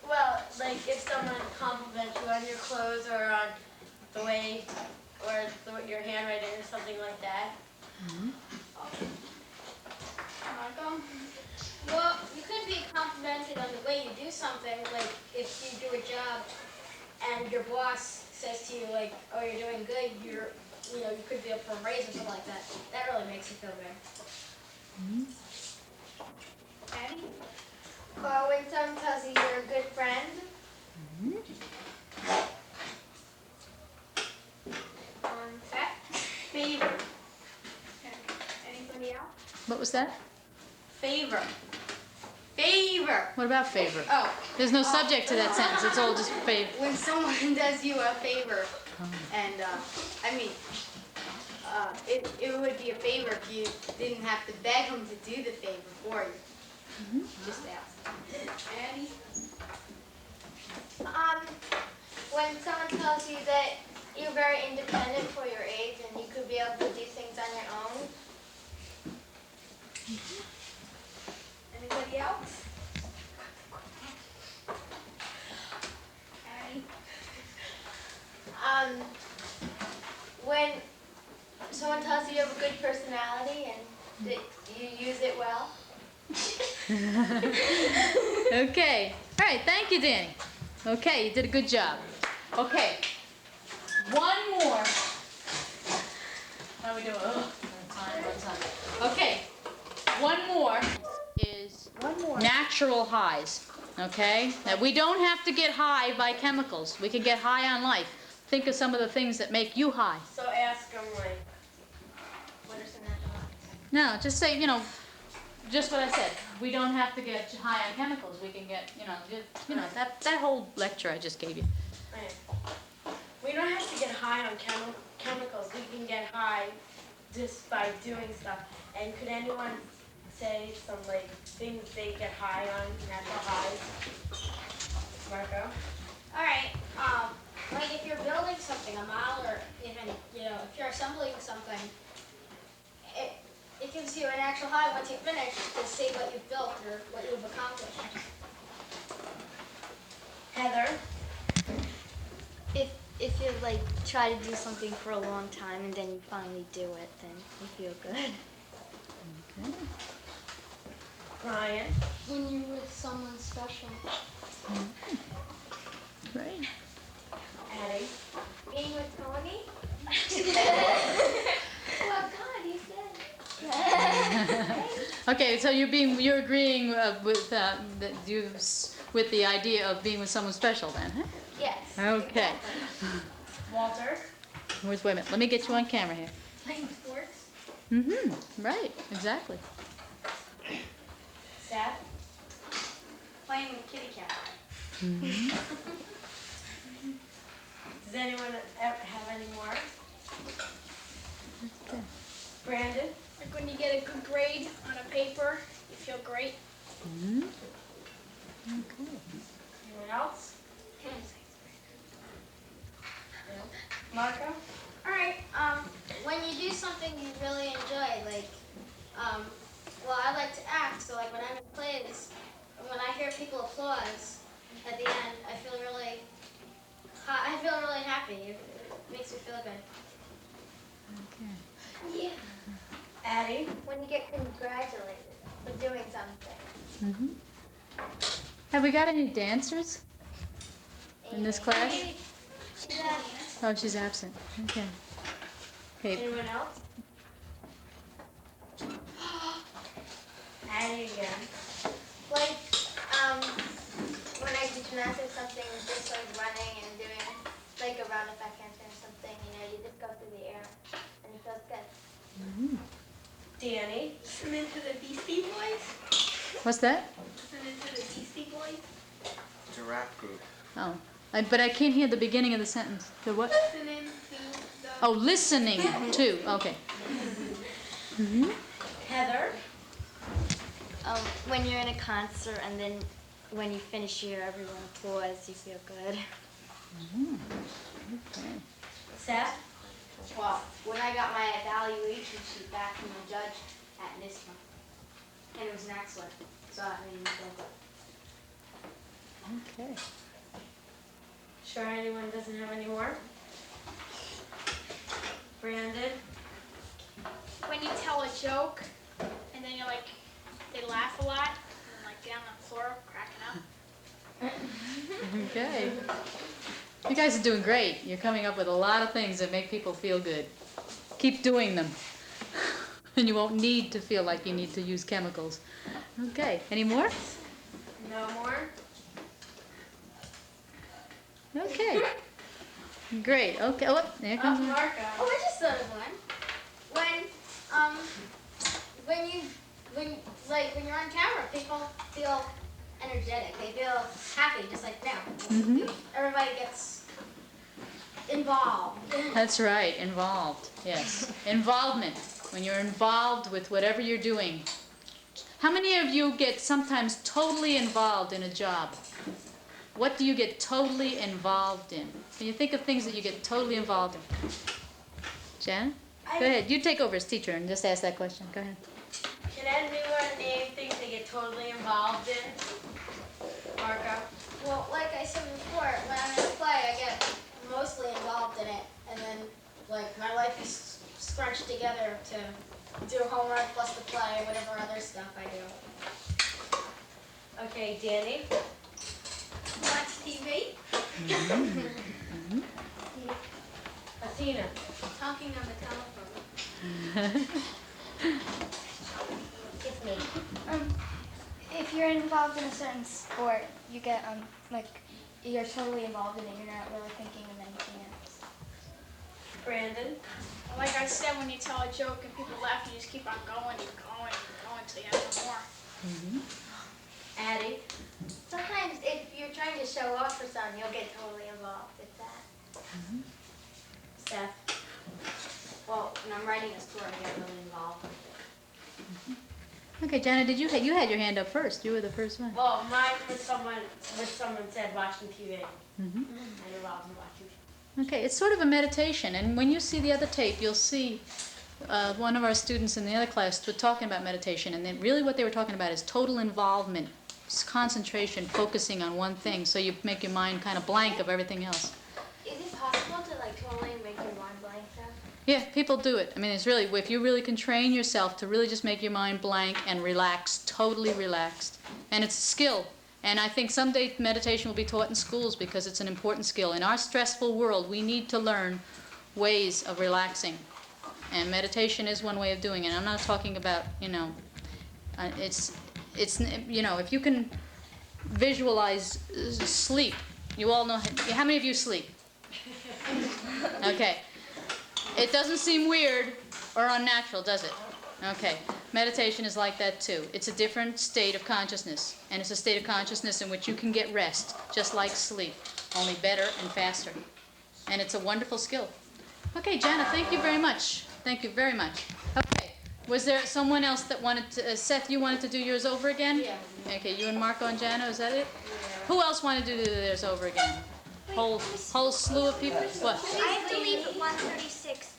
Well, like if someone compliments you on your clothes or on the way, or your handwriting or something like that. Well, you could be complimented on the way you do something, like if you do a job and your boss says to you, like, oh, you're doing good, you could be up for a raise or something like that. That really makes you feel good. Any? Or when someone tells you you're a good friend. That? Favor. Anybody else? What was that? Favor. Favor. What about favor? Oh. There's no subject to that sentence. It's all just favor. When someone does you a favor, and it would be a favor if you didn't have to beg them to do the favor for you. Just ask. Annie? When someone tells you that you're very independent for your age and you could be able to do things on your own. Anybody else? Annie? When someone tells you you have a good personality and that you use it well. Okay. All right. Thank you, Danny. Okay, you did a good job. Okay. One more. How are we doing? Time. Okay. One more is natural highs. Okay? Now, we don't have to get high by chemicals. We can get high on life. Think of some of the things that make you high. So ask them, like, what are some natural highs? No, just say, just what I said. We don't have to get high on chemicals. We can get, that whole lecture I just gave you. Right. We don't have to get high on chemicals. We can get high just by doing stuff. And could anyone say some things they get high on, natural highs? Marco? All right. Like if you're building something, a model, or even if you're assembling something, it gives you an actual high once you finish to see what you've built or what you've accomplished. Heather? If you try to do something for a long time and then you finally do it, then you feel good. Okay. Brian? When you're with someone special. Great. Addie. Being with Tony. Well, God, he said. Okay, so you're agreeing with with the idea of being with someone special then, huh? Yes. Okay. Walter. Wait a minute. Let me get you on camera here. Playing sports. Right. Exactly. Seth. Playing with kitty cat. Does anyone have any more? Brandon. Like when you get a good grade on a paper, you feel great. Okay. Anyone else? Marco. All right. When you do something you really enjoy, like, well, I like to act, so like when I'm in plays, when I hear people applause at the end, I feel really happy. It makes me feel good. Okay. Yeah. Addie. When you get congratulated for doing something. Have we got any dancers in this class? Oh, she's absent. Okay. Okay. Anyone else? Addie again. Like, when I do gymnastics, something just like running and doing like a round if I can't or something, you just go through the air and it feels good. Danny. Listen to the Beastie Boys. What's that? Listen to the Beastie Boys. It's a rap group. Oh, but I can't hear the beginning of the sentence. The what? Listening to the. Oh, listening to. Okay. Heather. When you're in a concert and then when you finish, you hear everyone applause, you feel good. Okay. Seth. Well, when I got my evaluation sheet back from the judge at NISMA, and it was an excellent, so I made me feel good. Okay. Sure anyone doesn't have any more? Brandon. When you tell a joke, and then you're like, they laugh a lot, and like get on the floor cracking up. Okay. You guys are doing great. You're coming up with a lot of things that make people feel good. Keep doing them. And you won't need to feel like you need to use chemicals. Okay. Any more? No more? Okay. Great. Okay. Oh, there comes one. Marco. Oh, I just thought of one. When you're on camera, people feel energetic. They feel happy, just like now. Everybody gets involved. That's right. Involved. Yes. Involvement. When you're involved with whatever you're doing. How many of you get sometimes totally involved in a job? What do you get totally involved in? Can you think of things that you get totally involved in? Jan? Go ahead. You take over as teacher and just ask that question. Go ahead. Can anyone name things they get totally involved in? Marco. Well, like I said before, when I'm in a play, I get mostly involved in it, and then like my life is scrunched together to do homework plus the play, whatever other stuff I do. Okay, Danny. Watch TV. Athena. Talking on the telephone. It's me. If you're involved in a certain sport, you get like you're totally involved in it. You're not really thinking of anything else. Brandon. Like I said, when you tell a joke and people laugh, you just keep on going and going and going until you have no more. Addie. Sometimes if you're trying to show off for someone, you'll get totally involved with that. Seth. Well, when I'm writing a story, I get really involved with it. Okay, Janet, you had your hand up first. You were the first one. Well, mine was someone said watching TV. I involved in watching TV. Okay, it's sort of a meditation, and when you see the other tape, you'll see one of our students in the other class was talking about meditation, and then really what they were talking about is total involvement, concentration, focusing on one thing, so you make your mind kind of blank of everything else. Is it possible to like totally make your mind blank though? Yeah, people do it. I mean, it's really, if you really can train yourself to really just make your mind blank and relax, totally relaxed, and it's a skill. And I think someday meditation will be taught in schools because it's an important skill. In our stressful world, we need to learn ways of relaxing. And meditation is one way of doing it. I'm not talking about, it's if you can visualize sleep. You all know, how many of you sleep? Okay. It doesn't seem weird or unnatural, does it? Okay. Meditation is like that too. It's a different state of consciousness. And it's a state of consciousness in which you can get rest, just like sleep, only better and faster. And it's a wonderful skill. Okay, Jana, thank you very much. Thank you very much. Okay. Was there someone else that wanted to, Seth, you wanted to do yours over again? Yeah. Okay, you and Marco and Jana, is that it? Yeah. Who else wanted to do theirs over again? Whole slew of people? What? I have to leave at 1:36.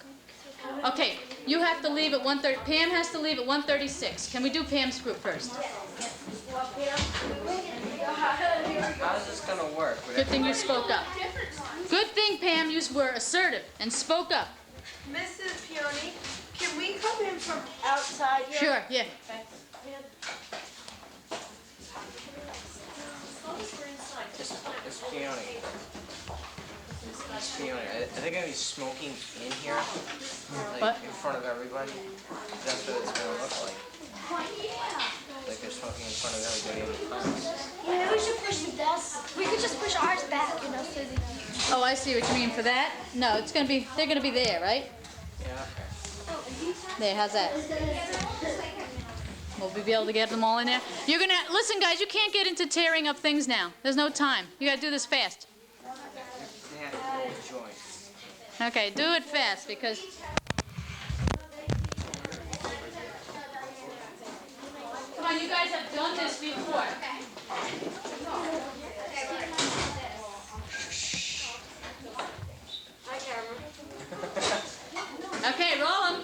Okay, you have to leave at 1:30. Pam has to leave at 1:36. Can we do Pam's group first? How is this gonna work? Good thing you spoke up. Good thing, Pam, you were assertive and spoke up. Mrs. Peony, can we come in from outside here? Sure, yeah. It's Peony. It's Peony. Are they gonna be smoking in here? Like What? in front of everybody? That's what it's gonna look like. Like they're smoking in front of everybody in the class. Yeah, we should push the desk. We could just push ours back, so they Oh, I see what you mean for that. No, they're gonna be there, right? Yeah, okay. There, how's that? Will we be able to get them all in there? You're gonna, listen guys, you can't get into tearing up things now. There's no time. You gotta do this fast. They have to go join. Okay, do it fast because... Come on, you guys have done this before. Hi, camera. Okay, roll them.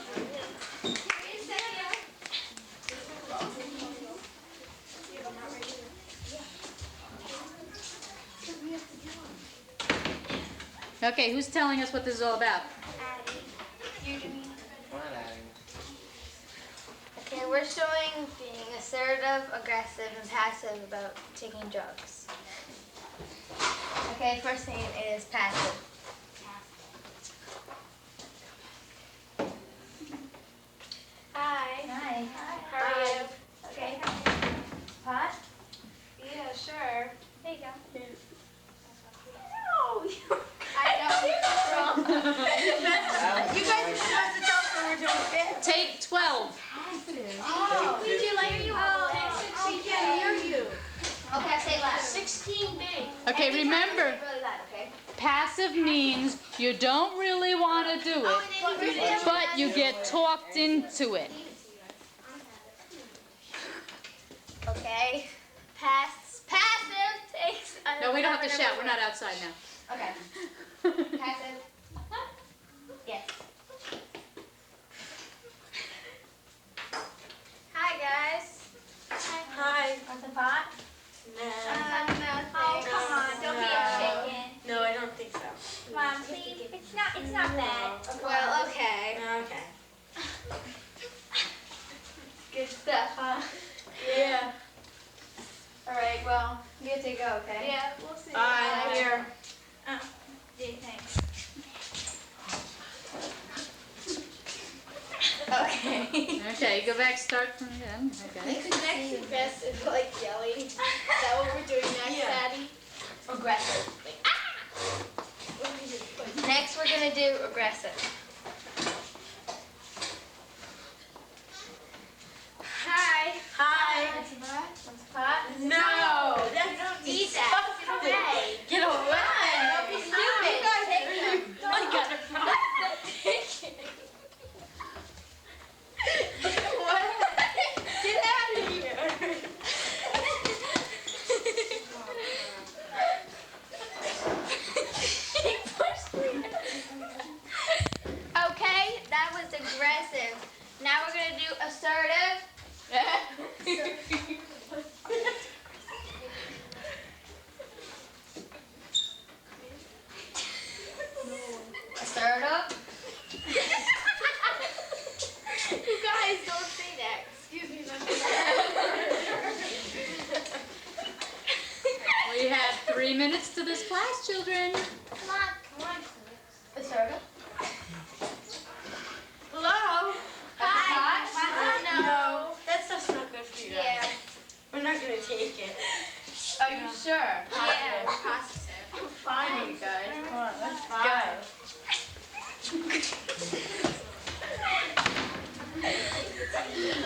Okay, who's telling us what this is all about? Okay, we're showing being assertive, aggressive, and passive about taking drugs. Okay, first thing is passive. Hi. Hi. How are you? Okay. Pot? Yeah, sure. There you go. I know. You guys are supposed to tell us when we're doing fit. Take 12. Oh, did you like you? She can't hear you. Okay, say loud. 16B. Okay, remember, Really loud, okay? passive means you don't really want to do it, but you get talked into it. Okay. Passive takes. No, we don't have to shout. We're not outside now. Okay. Passive. Yes. Hi, guys. Hi. Want some pot? No. No, oh, come on. Don't be a chicken. No, I don't think so. Come on, please. It's not bad. Well, okay. Okay. Good stuff, huh? Yeah. All right. Well, you have to go. Okay. Yeah, we'll see. Bye. Here. Yeah, thanks. Okay. Okay, go back, start from again. Okay. Next aggressive, like yelling. Is that what we're doing next, Daddy? Aggressive. Next, we're gonna do aggressive. Hi. Hi. Want some pot? No. That's Don't need that. Get away. Get away. Don't be stupid. You guys Take are them. I got it. What? Get out of here. 3 minutes to this class, children. Come on. Assertive. Hello? Hi. No, that stuff's not good for you guys. Yeah. We're not gonna take it. Are you sure? Yeah, we're positive. Fine, you guys. Come on, let's go.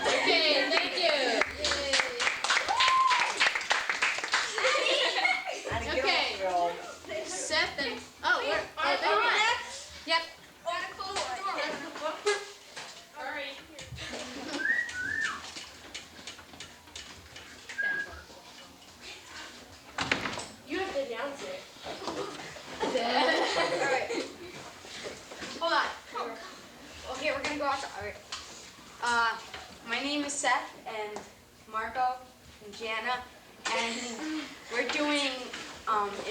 Okay, thank you. Okay. Seth and they were next. Yep. You have to announce it. Alright. Hold on. Okay, we're gonna go outside. Alright. My name is Seth and Marco and Jana, and we're doing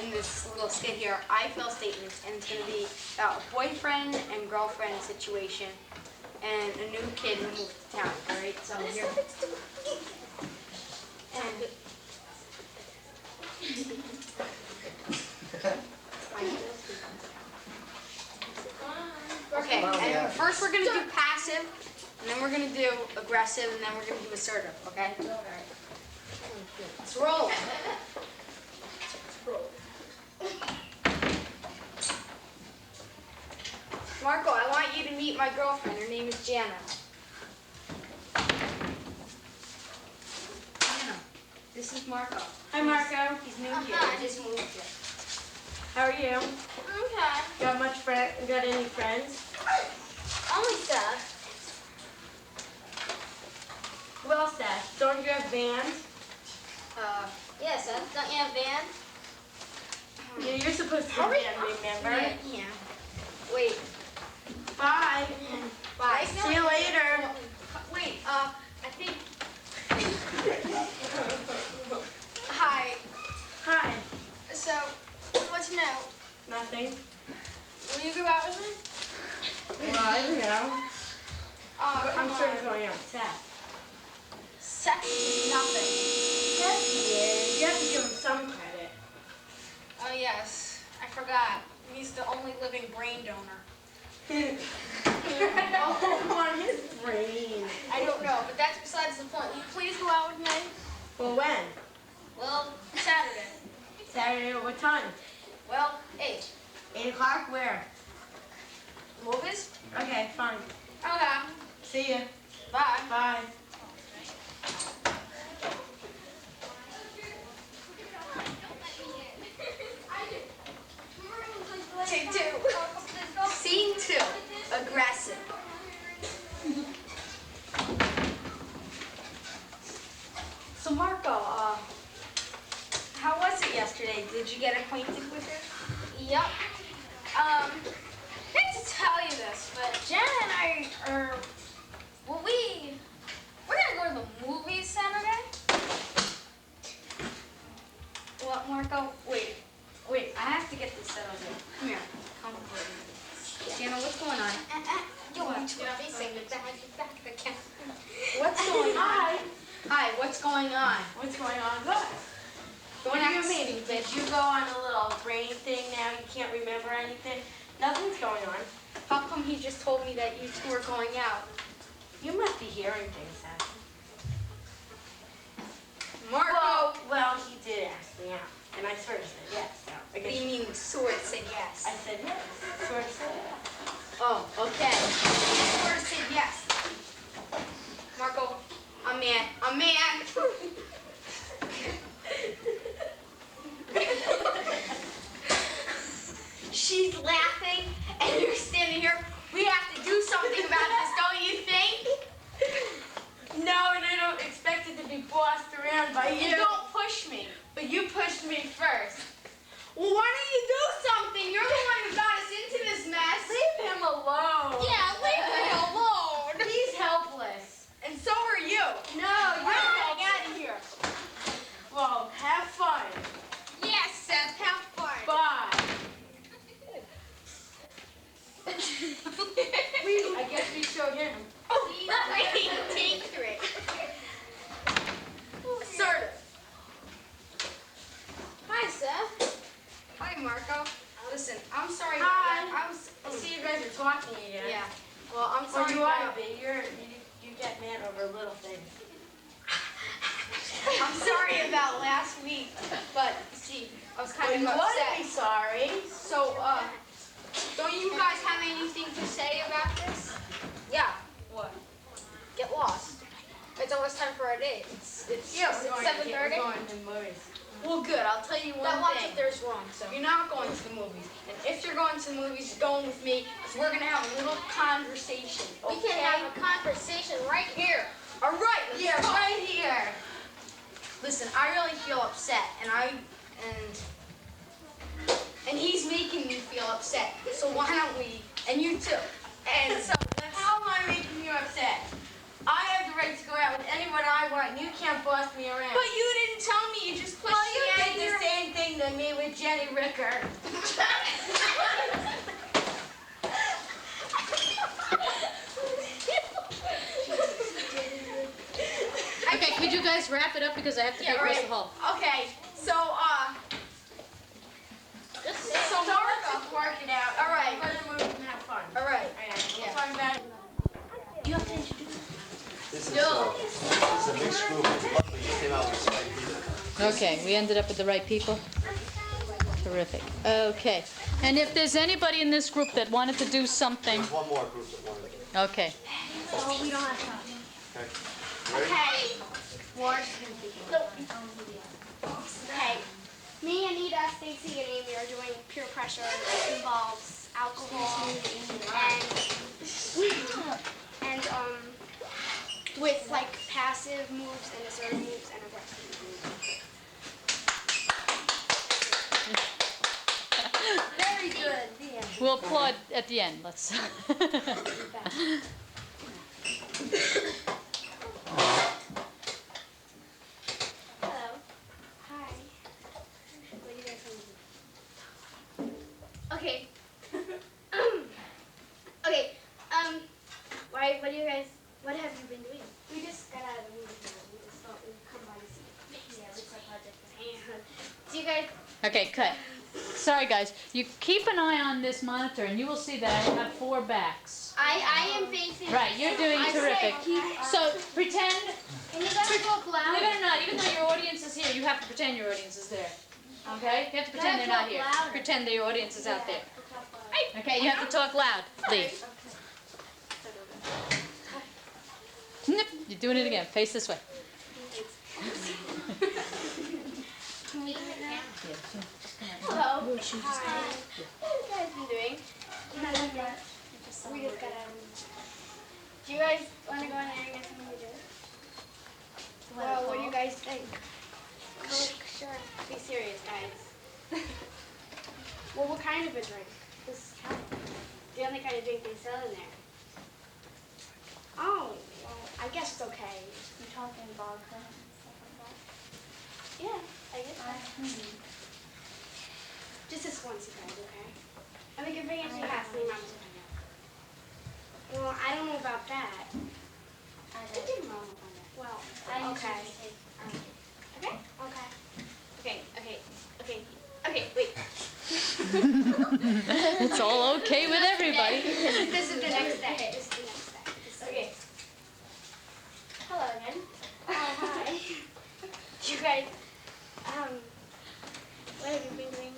in this little skit here, I feel statements, and it's gonna be about a boyfriend and girlfriend situation and a new kid who moved to town. Alright, so here. And okay, and first we're gonna do passive, and then we're gonna do aggressive, and then we're gonna do assertive, okay? Let's roll. Marco, I want you to meet my girlfriend. Her name is Jana. Jana, this is Marco. Hi, Marco. He's new here. I just moved here. How are you? Okay. Got any friends? Only Seth. Well, Seth, don't you have band? Yeah, Seth. Don't you have band? Yeah, you're supposed to have band, remember? Yeah. Wait. Bye. Bye. See you later. Wait, I think. Hi. Hi. So, what's new? Nothing. Will you go out with me? Well, I don't know. Oh, I'm sure it's going on. Seth. Sex is nothing. Yes, he is. You have to give him some credit. Oh yes, I forgot. He's the only living brain donor. Oh, on his brain. I don't know, but that's besides the point. Will you please go out with me? Well, when? Well, Saturday. Saturday at what time? Well, 8. 8 o'clock? Where? Movies? Okay, fine. Okay. See ya. Bye. Bye. Take 2. Scene 2. Aggressive. So Marco, how was it yesterday? Did you get acquainted with her? Yep. I hate to tell you this, but Jen and I are, well, we're gonna go to the movies Saturday. What, Marco? Wait, I have to get this settled here. Come here. Come over. Jana, what's going on? You want to facing the back of the camera. What's going on? Hi, what's going on? What's going on? What? What do you mean? Did you go on a little brain thing now? You can't remember anything? Nothing's going on. How come he just told me that you two are going out? You must be hearing things, Seth. Marco! Well, he did ask me out, and I sort of said yes. So I What guess do you mean, sort of said yes? I said yes. Sort of said yes. Oh, okay. Sort of said yes. Marco, I'm mad. I'm mad. She's laughing, and you're standing here. We have to do something about this, don't you think? No, and I don't expect it to be bossed around by you. You don't push me. But you pushed me first. Well, why don't you do something? You're the one who got us into this mess. Leave him alone. Yeah, leave me alone. He's helpless. And so are you. No, you're getting out of here. Well, have fun. Yes, Seth, have fun. Bye. I guess we showed him. Take 3. Assertive. Hi, Seth. I'm sorry, you are, but you get mad over little things. I'm sorry about last week, but see, I was kind of You ought to upset. be sorry. So, don't you guys have anything to say about this? Yeah. What? Get lost. It's almost time for our date. It's Yes, it's we're 7:30. going to movies. Well, good. I'll tell you one That lots thing. of there's wrong. So you're not going to the movies, and if you're going to the movies, you're going with me, because we're gonna have a little conversation. We can have a conversation right here. All right. Yeah, right here. Listen, I really feel upset, and he's making me feel upset. So why don't we? And you too. And so how am I making you upset? I have the right to go out with anyone I want, and you can't boss me around. But you didn't tell me. You just pushed Well, you me out did the same thing to me with Jenny Ricker. Okay, could you guys wrap it up because I have to go across the hall. Okay, so Martha's working out. All right, we're gonna move and have fun. All right. We'll talk about it. This is a mixed group. Luckily, you came out with the right people. Okay, we ended up with the right people. Terrific. Okay, and if there's anybody in this group that wanted to do something, There's one more group that wanted to. okay. Oh, we don't have time. Okay. Ready? Okay. Okay. Me, Anita, Stacy, and Amy are doing peer pressure that involves alcohol and with like passive moves and assertive moves and aggressive moves. Very good. The end. We'll applaud at the end. Let's. Hello. Hi. What do you guys want to do? Okay. Okay. What have you been doing? We just got out of the movie theater. We just thought we'd come by to see it. Yeah, it's a project. Do you guys? Okay, cut. Sorry, guys. You keep an eye on this monitor, and you will see that I have 4 backs. I am facing. Right, you're doing terrific. So pretend, Can you guys talk believe loud? it or not, even though your audience is here, you have to pretend your audience is there. Okay? You have to pretend they're not here. Pretend that your audience is out there. Okay, you have to talk loud. Leave. Nip. You're doing it again. Face this way. Can we do it now? Hello. Hi. What have you guys been doing? We just got out of the movie. Do you guys want to go in there and get something to do? Well, what do you guys think? Sure. Be serious, guys. Well, what kind of a drink? This the only kind of drink they sell in there. Oh, well, I guess it's okay. You talking vodka and stuff like that? Yeah, I guess so. Just this once, you guys, okay? And we can bring it to your house and your mom's will find out. Well, I don't know about that. I think your mom will find out. Well, okay. Okay? Okay, wait. It's all okay with everybody. This is the next day. Okay. Hello again. Oh, hi. You guys, what have you been doing?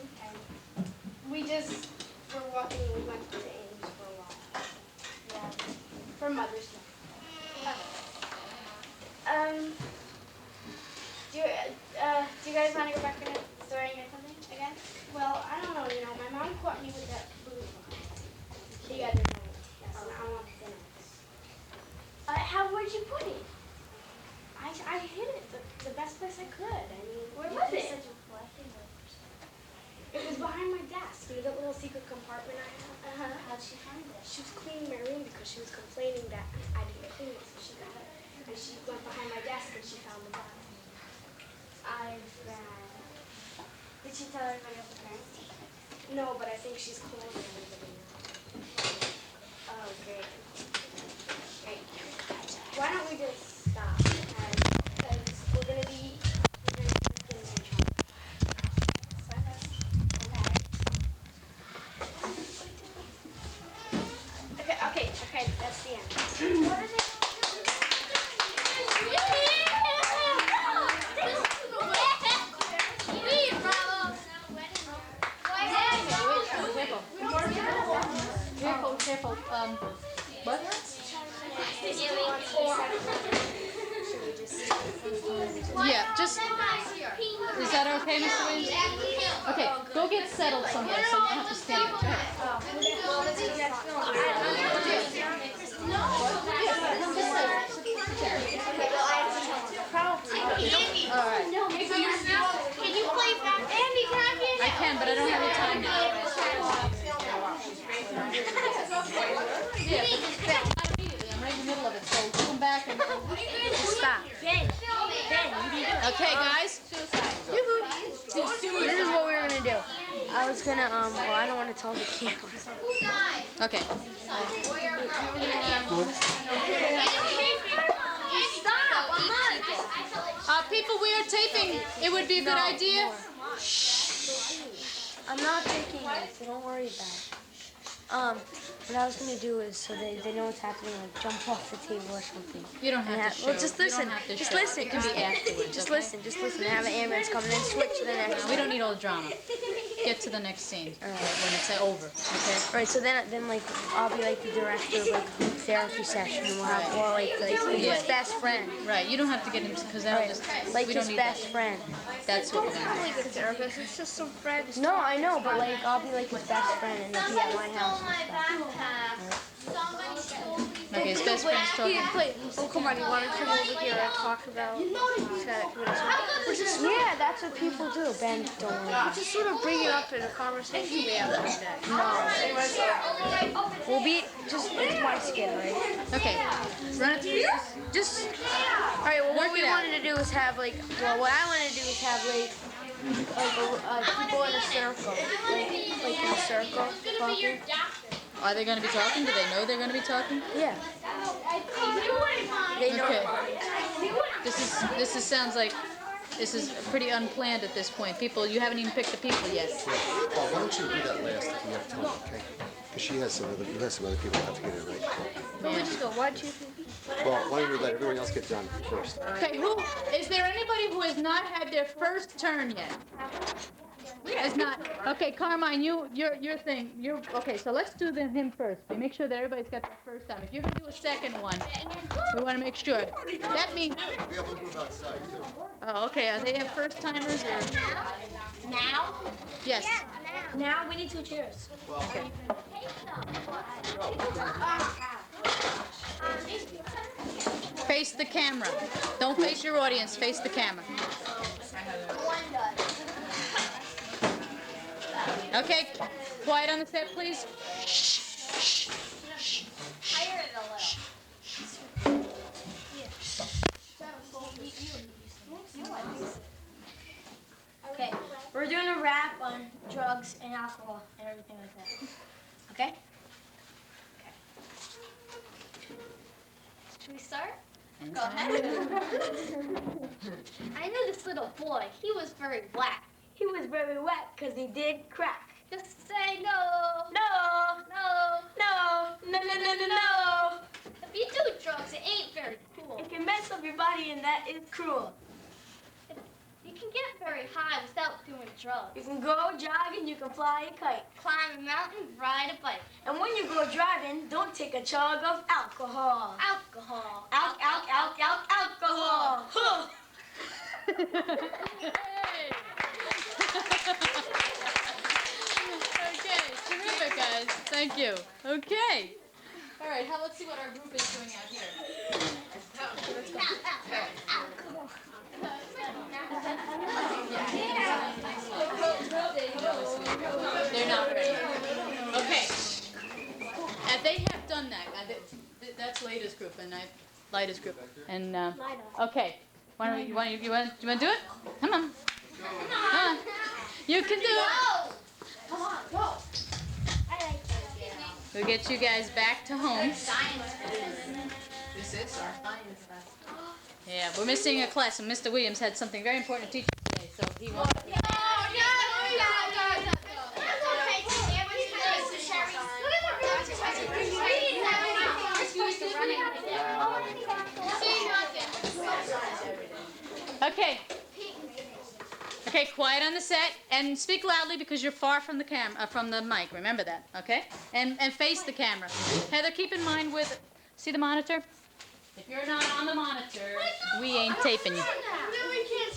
We just were walking and we went to Ames for a while. Yeah. For Mother's Day. Do you guys want to go back in the store and get something again? Well, I don't know, my mom caught me with that food. She got it. Yes, and I want dinner. Where'd you put it? I hid it the best place I could. I mean, where was it? It was behind my desk, that little secret compartment I have. How'd she find it? She was cleaning my room because she was complaining that I didn't clean it, so she got it. And she went behind my desk and she found the bottle. Did she tell everybody else the parents? No, but I think she's calling everybody now. Oh, great. Great. Why don't we just stop? Because we're gonna be getting in trouble. Okay, that's the end. just, is that okay, Mr. Williams? Okay, go get settled somewhere so you don't have to stand. Go ahead. All right. Can you play back? Andy, can I be I can, but I don't have the time now. Yeah, but not immediately. I'm right in the middle of it, so come back and stop. Okay, guys. This is what we're gonna do. I was gonna well, I don't want to tell the camera. Okay. People, we are taping. It would be a good idea. I'm not taking it, so don't worry about it. What I was gonna do is so they know what's happening, like jump off the table or something. You don't have to show. Well, just listen. You don't have to Just show. listen. It can be afterwards. Just okay? listen. Just listen. Have an ambulance come and then switch to the next. We don't need all the drama. Get to the next scene when it's over. Okay. All right. So then like I'll be like the director of like group therapy session, and we'll have or like his best friend. Right. You don't have to get him because that'll just Like we his don't need best that. friend. That's what we're gonna do. Really good therapist. It's just some friends. No, I know, but like I'll be like his best friend and he'll be at my house and stuff. Okay, his best friend's talking. Oh, come on, you want to come over here and talk about Yeah, that's what people do. Ben, don't worry. just sort of bring it up in a conversation we have every day. We'll be just it's my skin, right? Okay. Run it through. Just all right. Well, what we wanted to do is have what I wanted to do is have people in a circle, like in a circle talking. Are they going to be talking? Do they know they're going to be talking? Yeah. They know. Okay. This sounds like this is pretty unplanned at this point. People, you haven't even picked the people yet. Yeah. Well, why don't you do that last if you have time, okay? Because you have some other people who have to get in, right? But we just go 1, 2, 3. Well, why don't you let everyone else get done first? Okay, is there anybody who has not had their first turn yet? Has not. Okay, Carmine, your thing. Okay. So let's do him first. We make sure that everybody's got their first time. If you're gonna do a second one, we want to make sure. That means. We have to move outside too. Oh, okay. Are they have first timers or? Now? Yes. Now we need 2 chairs. Okay. Face the camera. Don't face your audience. Face the camera. Okay, quiet on the set, please. Higher it a little. Okay, we're doing a rap on drugs and alcohol and everything like that. Okay? Should we start? Go ahead. I knew this little boy. He was very whack. He was very wet because he did crack. Just say no. No, No. no, no, no, no, no, no. If you do drugs, it ain't very cool. It can mess up your body and that is cruel. You can get very high without doing drugs. You can go jogging, you can fly a kite. Climb a mountain, ride a bike. And when you go driving, don't take a chug of alcohol. Alcohol. Alcohol. Huh. Okay, terrific, guys. Thank you. Okay. All right, let's see what our group is doing out here. They're not ready. Okay. They have done that. That's Lada's group and Lida's group. And okay. You want to do it? Come on. Come on. You can do it. Come on, go. We'll get you guys back to home. This is our science class. Yeah, we're missing a class, and Mr. Williams had something very important to teach us today, so he wants. Okay. Okay, quiet on the set, and speak loudly because you're far from the from the mic. Remember that, okay? And face the camera. Heather, keep in mind see the monitor? If you're not on the monitor, we ain't taping you. Then we can't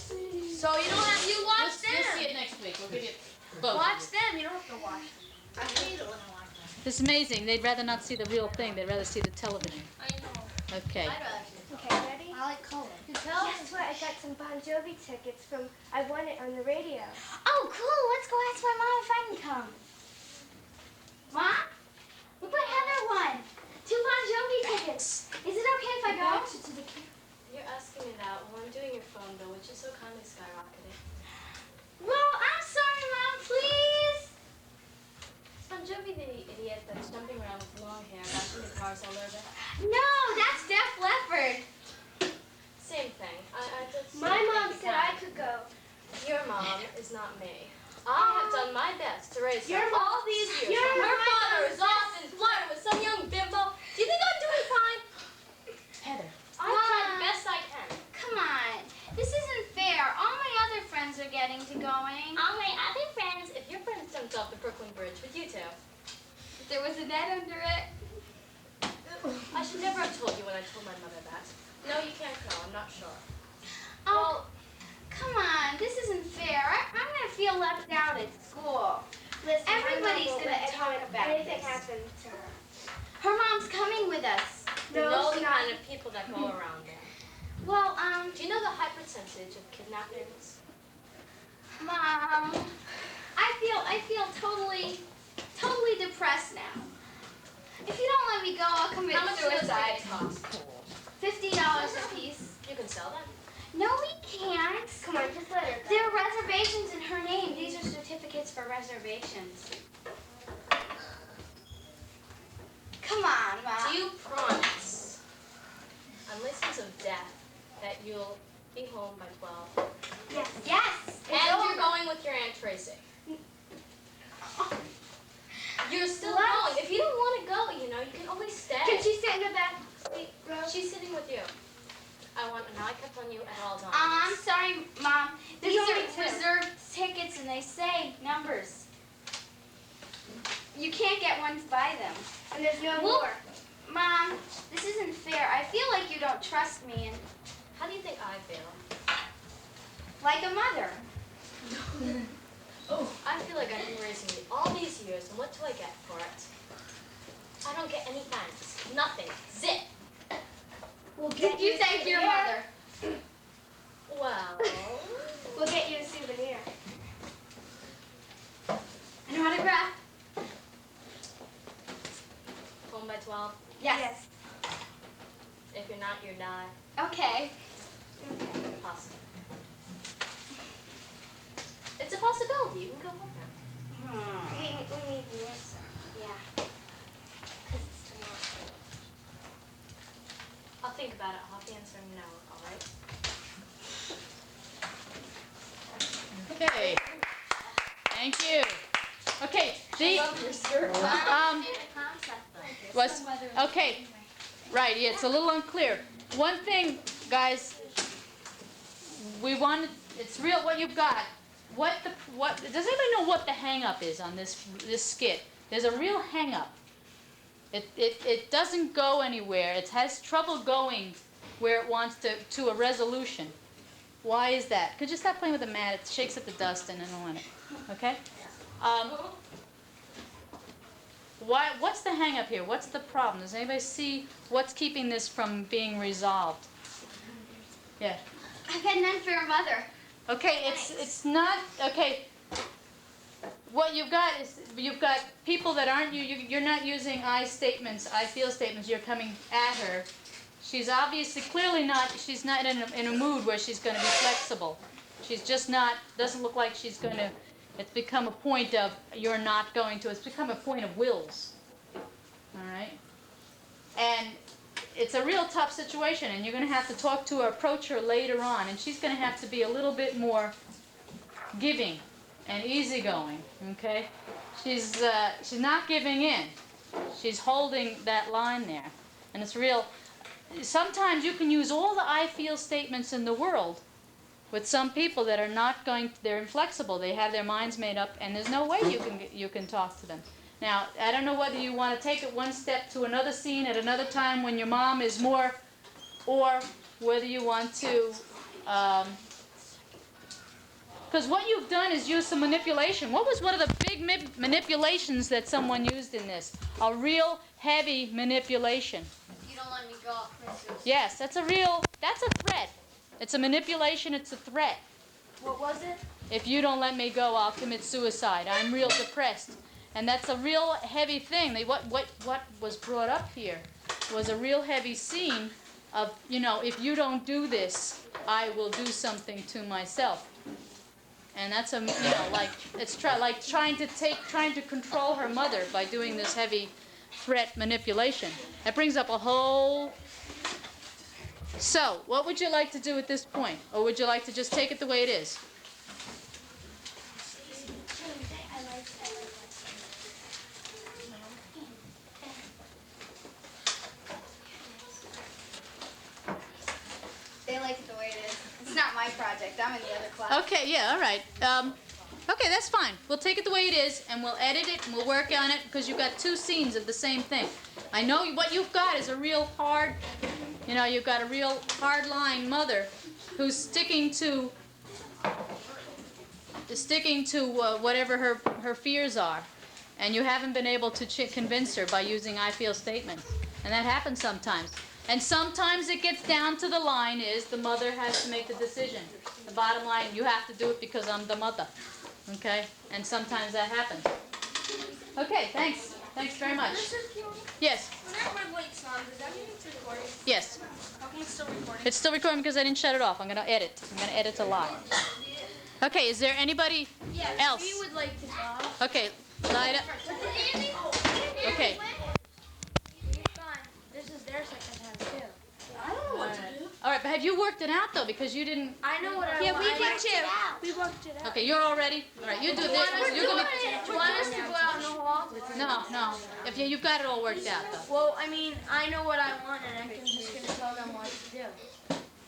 So you don't have you watch You'll see them. it next week. We'll give you both. Watch them. You don't have to watch them. I hate it when I watch them. This is amazing. They'd rather not see the real thing. They'd rather see the television. I know. Okay. Okay, ready? I like color. Guess what? I got some Bon Jovi tickets from, I won it on the radio. Oh, cool. Let's go ask my mom if I can come. Mom? Look what Heather won. 2 Bon Jovi tickets. Is it okay if I go? You're asking me that while I'm doing your phone bill, which is so kindly skyrocketing. Well, I'm sorry, Mom. Please. Bon Jovi, the idiot that's jumping around with long hair, bashing the cars all over. No, that's Def Leppard. Same thing. I just My mom said I could go. Your mom is not me. I have done my best to raise her Your all these years. your Her mom father is off and flirting with some young bimbo. Do you think I'm doing fine? Heather. I tried the best I can. Come on. This isn't fair. All my other friends are getting to going. All my other friends, if your friend jumped off the Brooklyn Bridge with you two, There was a net under it. I should never have told you when I told my mother that. No, you can't go. I'm not sure. Oh, come on. This isn't fair. I'm going to feel left out at school. Listen, Everybody's my mom won't gonna let talk about anything this. happen to her. Her mom's coming with us. You No, know she's the not. kind of people that go around there. Well, Do you know the high percentage of kidnappings? Mom, I feel totally depressed now. If you don't let me go, I'll commit How much do those suicide. tickets cost? $50 a piece. You can sell them. No, we can't. Come on, just let her go. There are reservations in her name. These are certificates for reservations. Come on, Mom. Do you promise, on license of death, that you'll be home by 12? Yes. Yes. And you're going with your Aunt Tracy? You're still going. If you don't want to go, you know, you can always stay. Can she sit in the back seat row? She's sitting with you. I want an eye cap on you at all times. I'm sorry, Mom. There's These only are 2. reserved tickets and they say numbers. You can't get one to buy them. And there's no Well- more. Mom, this isn't fair. I feel like you don't trust me and How do you think I feel? like a mother. I feel like I've been raising you all these years, and what do I get for it? I don't get any thanks. Nothing. Zip. We'll get You thank your mother. Well, We'll get you a souvenir. An autograph? home by 12. Yes. If you're not, you die. Okay. Possible. It's a possibility. You can go home now. We need this. Yeah. 'Cause it's tomorrow. I'll think about it. I'll have to answer no, all right? Okay. Thank you. Okay. The was okay. Right. Yeah. It's a little unclear. One thing, guys. We wanted. It's real. What you've got. What does anybody know what the hang up is on this skit? There's a real hang up. It doesn't go anywhere. It has trouble going where it wants to a resolution. Why is that? Could you stop playing with the mat? It shakes up the dust and I don't want it. Okay? What's the hang up here? What's the problem? Does anybody see what's keeping this from being resolved? Yeah. I've got an unfair mother. Okay, it's not okay. What you've got is you've got people that aren't you're not using I statements, I feel statements. You're coming at her. She's obviously clearly not. She's not in a mood where she's going to be flexible. She's just not. Doesn't look like she's going to. It's become a point of you're not going to. It's become a point of wills. All right. And it's a real tough situation, and you're going to have to talk to her, approach her later on, and she's going to have to be a little bit more giving and easygoing. Okay. She's not giving in. She's holding that line there, and it's real. Sometimes you can use all the I feel statements in the world with some people that are not going, they're inflexible, they have their minds made up, and there's no way you can talk to them. Now, I don't know whether you want to take it one step to another scene at another time when your mom is more, or whether you want to Because what you've done is use some manipulation. What was one of the big manipulations that someone used in this? A real heavy manipulation. If you don't let me go, I'll commit suicide. Yes, that's a threat. It's a manipulation, it's a threat. What was it? If you don't let me go, I'll commit suicide. I'm real depressed. And that's a real heavy thing. What was brought up here was a real heavy scene of, if you don't do this, I will do something to myself. And that's trying to control her mother by doing this heavy threat manipulation. That brings up a whole. So, what would you like to do at this point? Or would you like to just take it the way it is? They like it the way it is. It's not my project. I'm in the other class. Okay, yeah, all right. Okay, that's fine. We'll take it the way it is, and we'll edit it, and we'll work on it, because you've got two scenes of the same thing. I know what you've got is a real hard, you've got a real hard-line mother who's sticking to whatever her fears are, and you haven't been able to convince her by using I feel statements, and that happens sometimes. And sometimes it gets down to the line is the mother has to make the decision. The bottom line, you have to do it because I'm the mother. Okay? And sometimes that happens. Okay, thanks. Thanks very much. Yes? When red light's on, does that mean it's recording? Yes. How come it's still recording? It's still recording because I didn't shut it off. I'm going to edit. I'm going to edit a lot. Okay, is there anybody else? We would like to talk. Okay, Lyda. Okay. This is their second time too. I don't know what to do. All right, but have you worked it out, though? Because you didn't... I know what I Yeah, want. we did too. We worked it out. Okay, you're all ready? All right, you do this. You're gonna be... Do you want us to go out in the hall? No. If you've got it all worked out, though. Well, I mean, I know what I want, and I'm just gonna tell them what to do.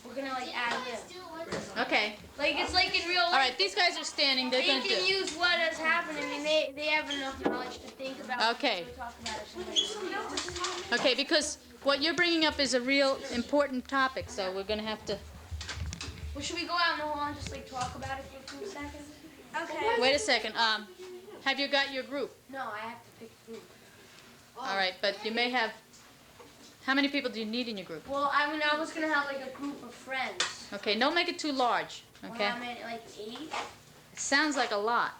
We're gonna add you. Okay. It's like in real life. All right, these guys are standing. They're They going to can do. use what has happened. I mean, they have enough knowledge to think about. Okay. We talk about it. Okay, because what you're bringing up is a real important topic, so we're going to have to. Well, should we go out in the hall and just talk about it for 2 seconds? Okay. Wait a second. Have you got your group? No, I have to pick a group. All right, but you may have. How many people do you need in your group? Well, I mean, I was gonna have a group of friends. Okay, don't make it too large. Okay. Well, I meant 8. It sounds like a lot.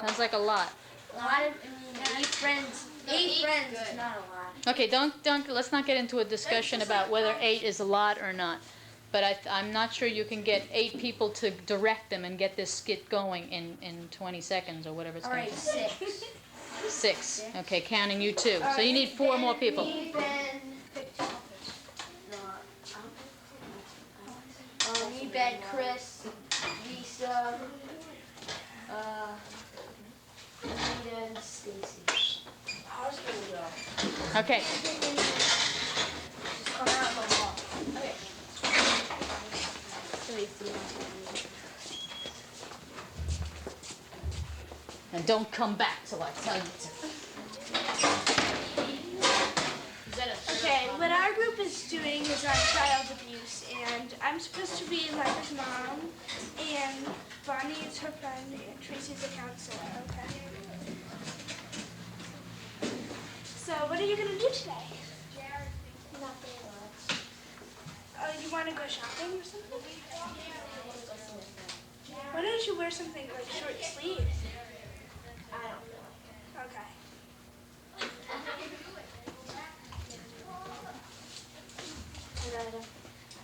Sounds like a lot. Well, I mean, 8 friends. 8 friends is not a lot. Okay, don't. Let's not get into a discussion about whether 8 is a lot or not. But I'm not sure you can get 8 people to direct them and get this skit going in 20 seconds or whatever it's All going right, to be. 6. 6. Okay, counting you 2. So you need 4 more people. Me, Ben, Me, Ben, Chris, Lisa, Anita, and Stacy. How's it gonna go? Okay. Just come out in the hall. Okay. And don't come back till I tell you to. Okay, what our group is doing is on child abuse, and I'm supposed to be Lyra's mom, and Bonnie is her friend, and Tracy's a counselor, okay? So, what are you going to do today? Nothing much. Oh, you want to go shopping or something? Why don't you wear something like short sleeves? I don't know. Okay.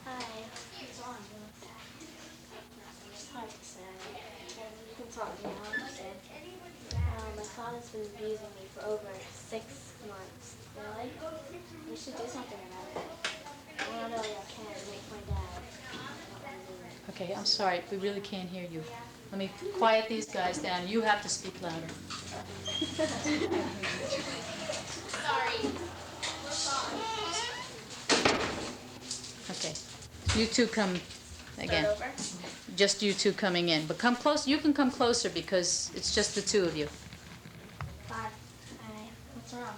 Hi. It's on. It's hard to say. You can talk to me, I understand. My father's been abusing me for over 6 months. Really? We should do something about it. Well, no, I can't make my dad. Okay, I'm sorry. We really can't hear you. Let me quiet these guys down. You have to speak louder. Sorry. Okay. You two come again. Start over? Just you two coming in. But come close. You can come closer because it's just the two of you. Hi. What's wrong?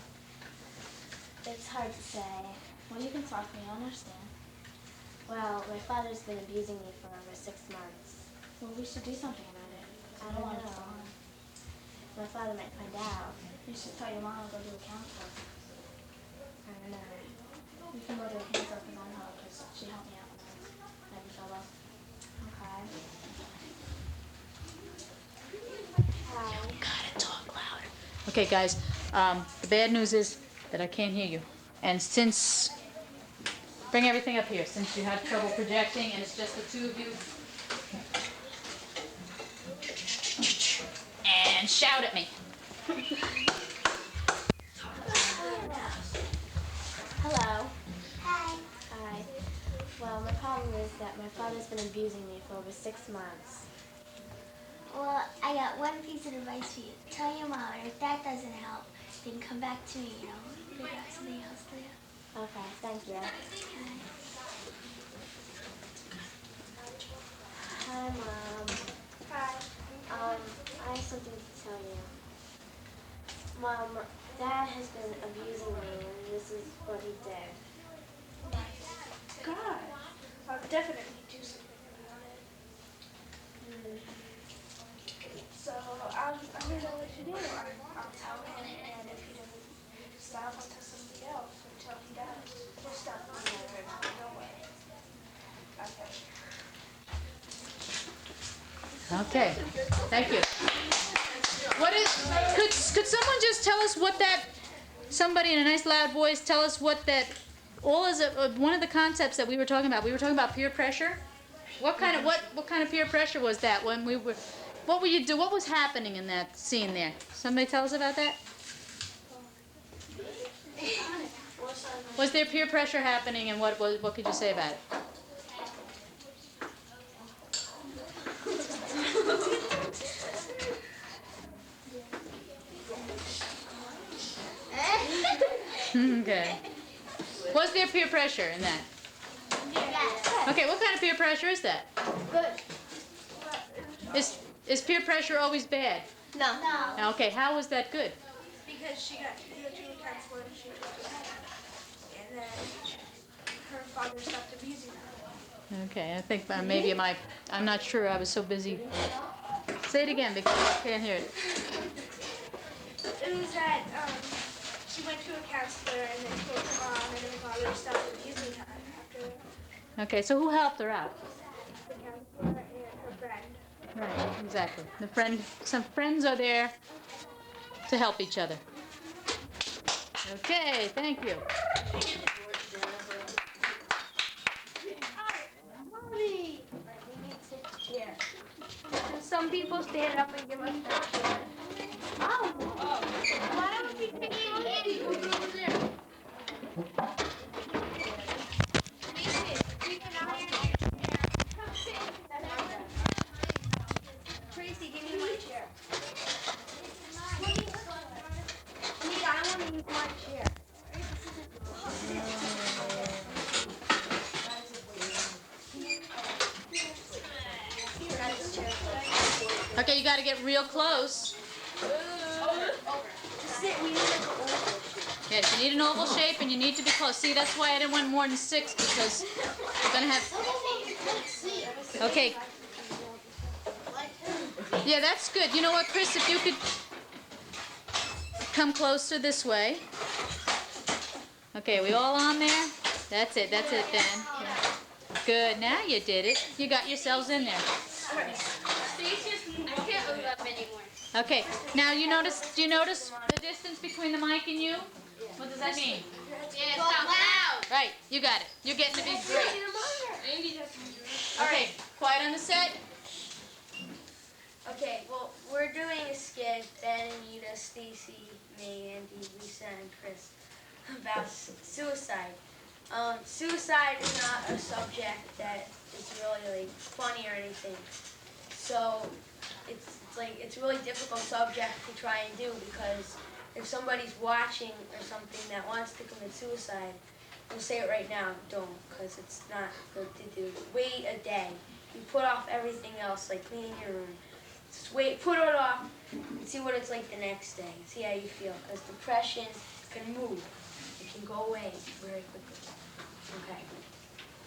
It's hard to say. Well, you can talk to me, I understand. Well, my father's been abusing me for over 6 months. Well, we should do something about it. I don't know. My father might find out. You should tell your mom to go to a counselor. I don't know. You can go to a counselor because I know because she helped me out when I was having trouble. Okay. Okay, guys, the bad news is that I can't hear you. And since, bring everything up here, since you have trouble projecting and it's just the two of you. And shout at me. Hello. Hi. Hi. Well, my problem is that my father's been abusing me for over 6 months. Well, I got one piece of advice for you. Tell your mom, and if that doesn't help, then come back to me, figure out something else to do. Okay, thank you. Hi, Mom. Hi. I have something to tell you. Mom, Dad has been abusing me, and this is what he did. God, I'll definitely do something about it. So I don't know what to do. I'll tell him, and if he doesn't stop, I'll tell somebody else until he does. Just stop going over it. Don't worry. Okay. Okay, thank you. What is, could someone just tell us what that, somebody in a nice loud voice, tell us what that, all is, one of the concepts that we were talking about. We were talking about peer pressure. What kind of peer pressure was that when we were, what would you do, what was happening in that scene there? Somebody tell us about that? Was there peer pressure happening, and what could you say about it? Okay. Was there peer pressure in that? Yes. Okay, what kind of peer pressure is that? Good. Is peer pressure always bad? No. Okay, how was that good? Because she got to a counselor and she took it, and then her father stopped abusing her. Okay, I think maybe I'm not sure, I was so busy. Say it again because I can't hear it. It was that she went to a counselor and then told her mom, and then her father stopped abusing her after Okay, so who helped her out? the counselor and her friend. Right, exactly. Some friends are there to help each other. Okay, thank you. Mommy! Some people stand up and give us their chair. Oh! Why don't we take it over there? Tracy, give me my chair. Anita, I want to use my chair. Okay, you got to get real close. Yes, you need an oval shape and you need to be close. See, that's why I didn't want more than 6 because you're going to have... Okay. Yeah, that's good. You know what, Chris, if you could come closer this way. Okay, we all on there? That's it, then. Yeah. Good, now you did it. You got yourselves in there. I can't move up anymore. Okay, now do you notice the distance between the mic and you? What does that mean? Yeah, stop loud. Right, you got it. You're getting to be great. Okay, quiet on the set. Okay, well, we're doing a skit, Ben, Anita, Stacy, me, Andy, Lisa, and Chris, about suicide. Suicide is not a subject that is really like funny or anything. So it's a really difficult subject to try and do because if somebody's watching or something that wants to commit suicide, we'll say it right now, don't, because it's not good to do. Wait a day. You put off everything else, like cleaning your room. Just wait, put it off, and see what it's like the next day. See how you feel, because depression can move. It can go away very quickly. Okay,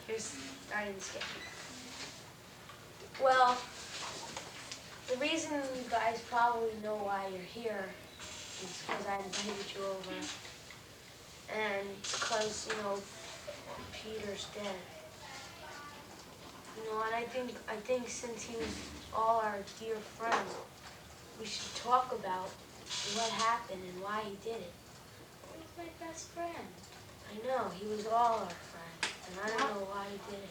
here's starting the sketch. Well, the the reason you guys probably know why you're here is because I invited you over. And because, Peter's dead. And I think since he was all our dear friend, we should talk about what happened and why he did it. He was my best friend. I know, he was all our friend, and I don't know why he did it.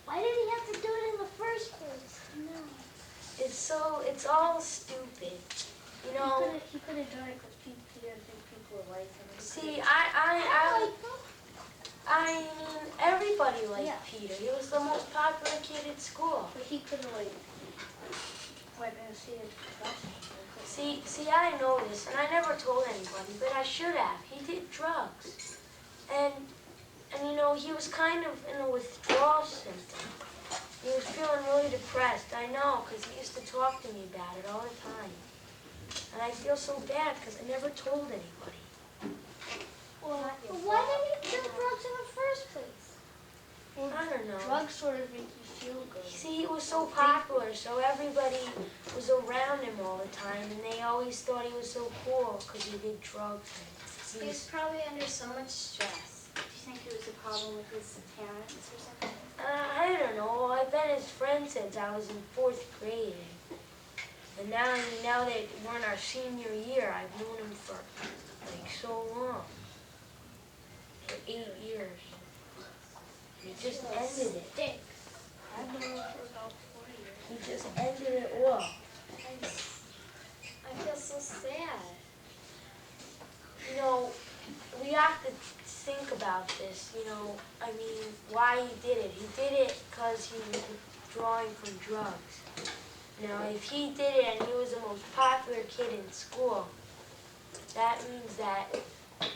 Why did he have to do it in the first place? No. It's all stupid. He could have done it because he didn't think people would like him. See, I mean, everybody liked Peter. He was the most popular kid at school. But he could have, went and seen his professor. See, I know this, and I never told anybody, but I should have. He did drugs. And he was kind of in a withdrawal symptom. He was feeling really depressed. I know, because he used to talk to me about it all the time. And I feel so bad because I never told anybody. Well, why did he do drugs in the first place? I don't know. Drugs sort of make you feel good. See, he was so popular, so everybody was around him all the time, and they always thought he was so cool because he did drugs. He was probably under so much stress. Do you think it was a problem with his parents or something? I don't know. I've been his friend since I was in 4th grade. And now that we're in our senior year, I've known him for so long. For 8 years. And he just ended it. I've known him for about 4 years. He just ended it all. I feel so sad. We have to think about this, why he did it. He did it because he was withdrawing from drugs. Now, if he did it and he was the most popular kid in school, that means that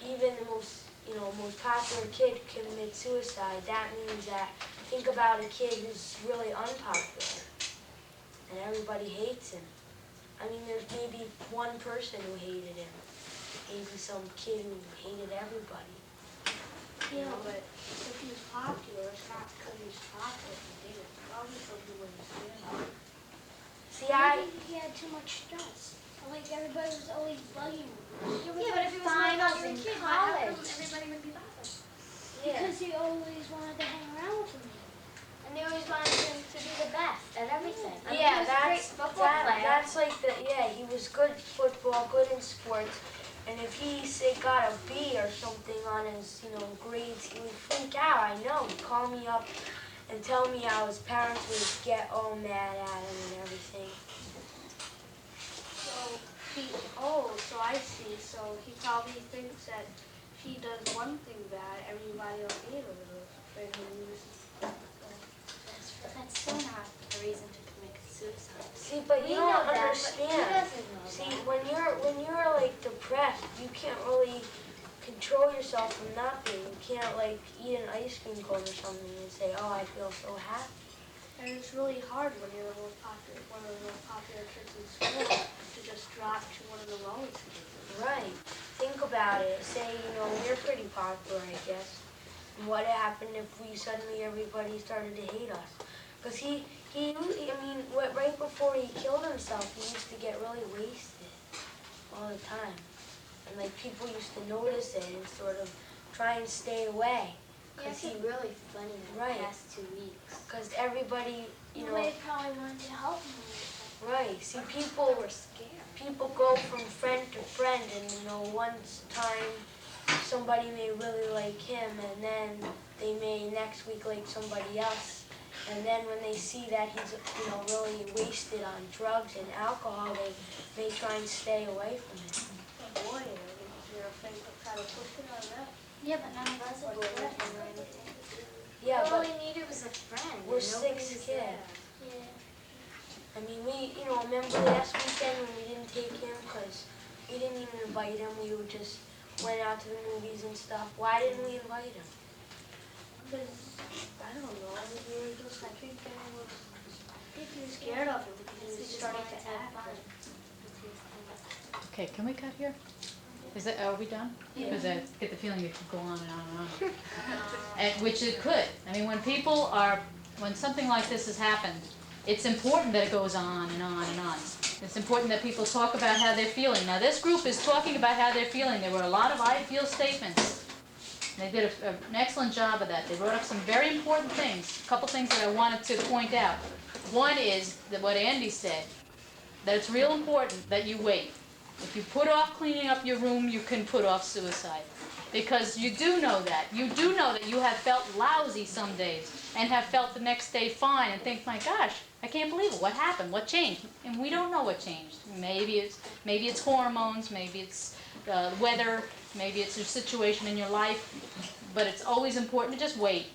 even the most popular kid commit suicide. That means that, think about a kid who's really unpopular and everybody hates him. I mean, there's maybe one person who hated him. Maybe some kid who hated everybody. Yeah, but if he was popular, it's not because he was popular. He did it. Probably because he wasn't standing. See, Maybe he had too much stress. Everybody was always bugging him. Yeah, but if he was finals in college, everybody would be bothered. Because he always wanted to hang around with him. And they always wanted him to be the best at everything. Yeah, he was a great football player. He was good at football, good in sports. And if he, say, got a B or something on his, grades, he would freak out. I know. He'd call me up and tell me how his parents would get all mad at him and everything. So I see. So he probably thinks that if he does one thing bad, everybody will hate him. That's still not a reason to commit suicide. See, but you don't understand. He doesn't know See, that. when you're depressed, you can't really control yourself from not being. You can't eat an ice cream cone or something and say, "Oh, I feel so happy." And it's really hard when you're one of the most popular kids in school to just drop to one of the lowest kids. Right. Think about it. Say, we're pretty popular, I guess. And what happened if everybody started to hate us? Because right before he killed himself, he used to get really wasted all the time. And people used to notice it and sort of try and stay away. Yes, he's really funny in the past 2 weeks. Because everybody, They probably wanted to help him. Right. See, people were scared. People go from friend to friend, and one time somebody may really like him, and then they may next week like somebody else. And then when they see that he's really wasted on drugs and alcohol, they may try and stay away from him. Boy, you're afraid to try to push it on that. Yeah, but none of us are good or anything. Yeah, All but we needed was a friend. we're Nobody 6 was kids. there. Yeah. I mean, remember last weekend when we didn't take him because we didn't even invite him. We just went out to the movies and stuff. Why didn't we invite him? Because, I don't know, we were just, I think he was scared of him because he was starting to act. Okay, can we cut here? Are we done? Because I get the feeling it could go on and on and on. Which it could. I mean, when something like this has happened, it's important that it goes on and on and on. It's important that people talk about how they're feeling. Now this group is talking about how they're feeling. There were a lot of I feel statements. They did an excellent job of that. They brought up some very important things. A couple things that I wanted to point out. One is that what Andy said, that it's real important that you wait. If you put off cleaning up your room, you can put off suicide. Because you do know that. You do know that you have felt lousy some days and have felt the next day fine and think, my gosh, I can't believe it. What happened? What changed? And we don't know what changed. Maybe it's hormones, maybe it's weather, maybe it's your situation in your life. But it's always important to just wait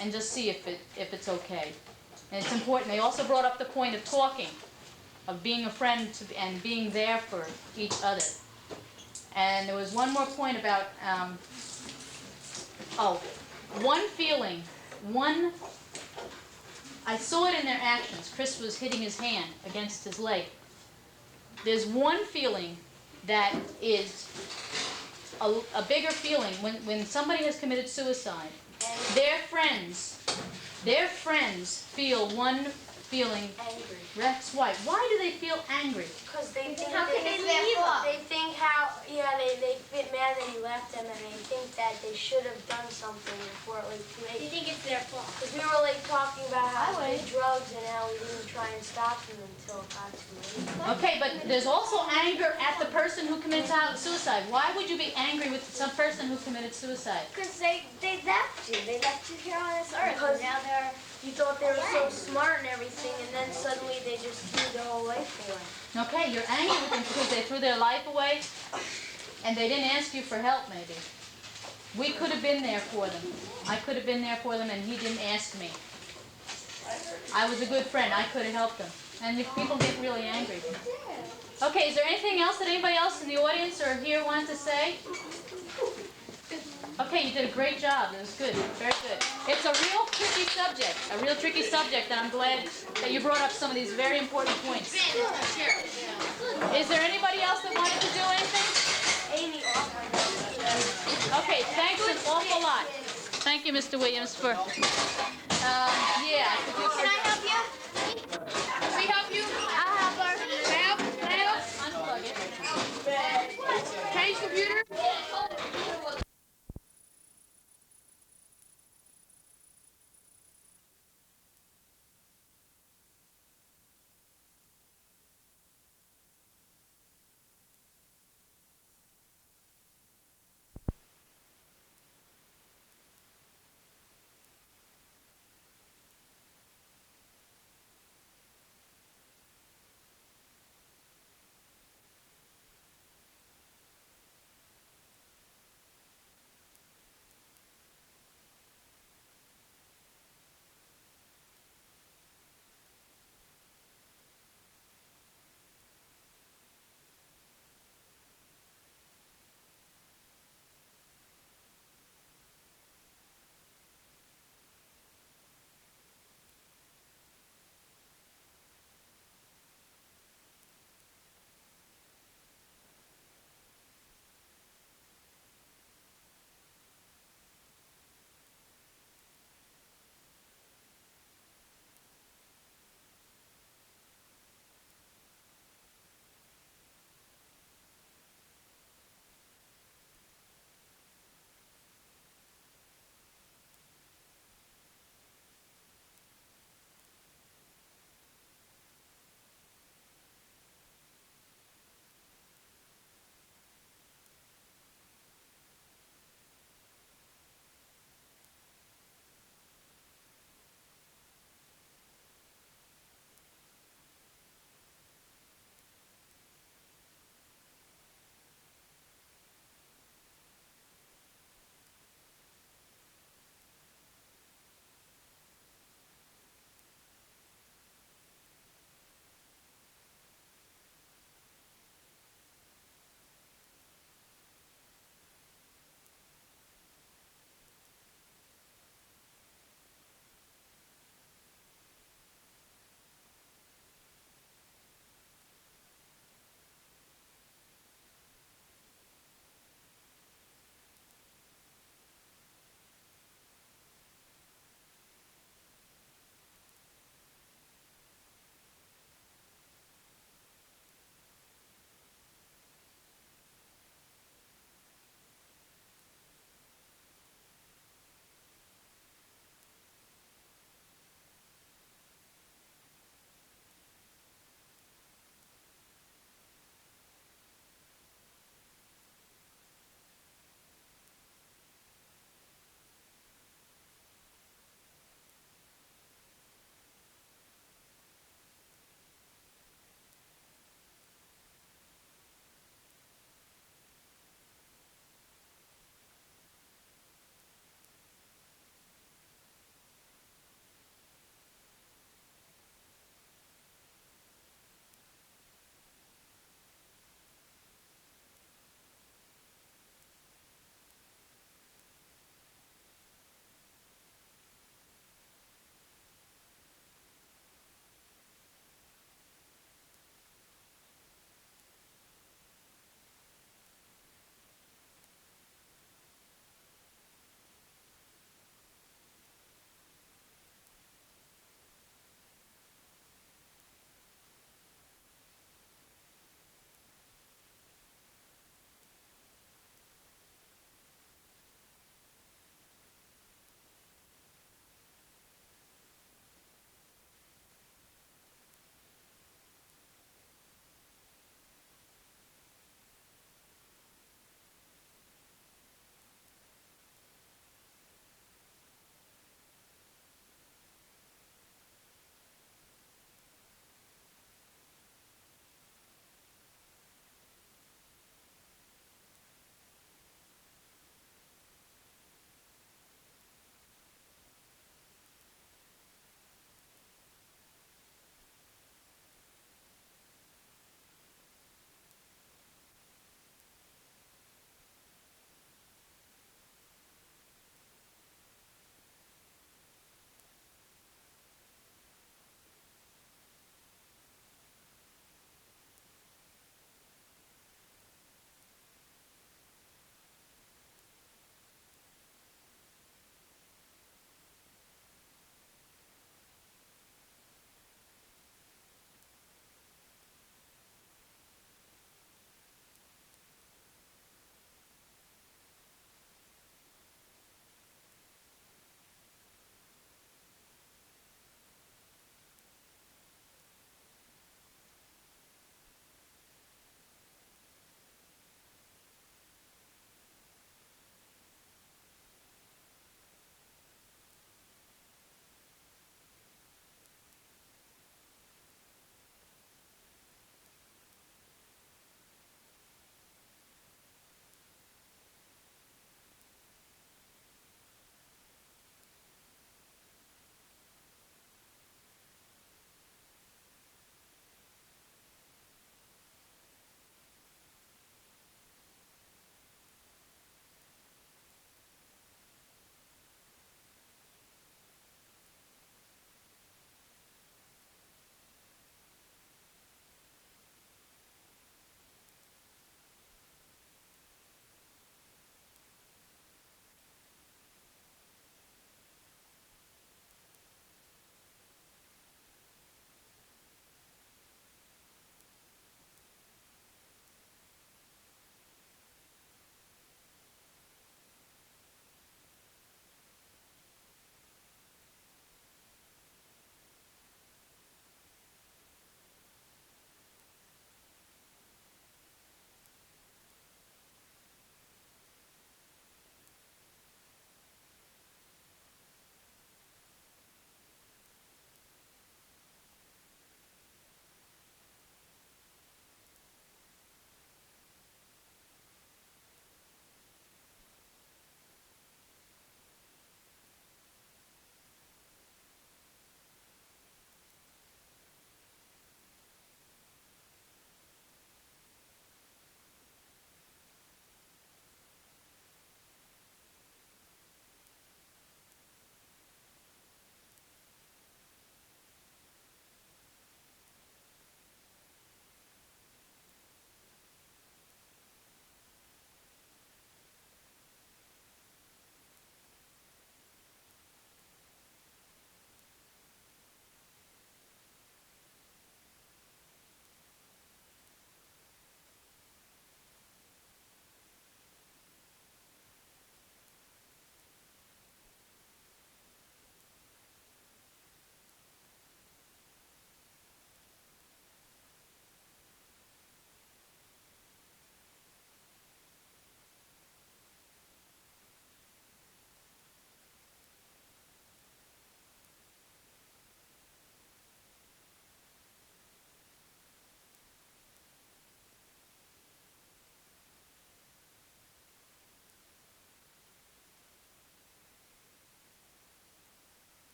and just see if it's okay. And it's important. They also brought up the point of talking, of being a friend and being there for each other. And there was one more point about, one feeling, I saw it in their actions. Chris was hitting his hand against his leg. There's one feeling that is a bigger feeling when somebody has committed suicide. Their friends feel one feeling. Angry. That's why. Why do they feel angry? Because they think How could they leave him? They think they get mad that he left them, and they think that they should have done something before it was too Do you late. think it's their fault? Because we were like talking about how he did drugs and how we didn't try and stop him until it got too late. Okay, but there's also anger at the person who commits suicide. Why would you be angry with some person who committed suicide? Because they left you. They left you here on this earth. Because And now they're... you thought they were so smart and everything, and then suddenly they just threw their whole life away. Okay, you're angry with them because they threw their life away and they didn't ask you for help, maybe. We could have been there for them. I could have been there for them and he didn't ask me. I was a good friend. I could have helped them. And if people get really angry. Okay, is there anything else that anybody else in the audience or here wants to say? Okay, you did a great job. It was good. Very good. It's a real tricky subject. And I'm glad that you brought up some of these very important points. Is there anybody else that wanted to do anything? Amy, Okay, thanks an awful lot. Thank you, Mr. Williams, for, yeah. Can I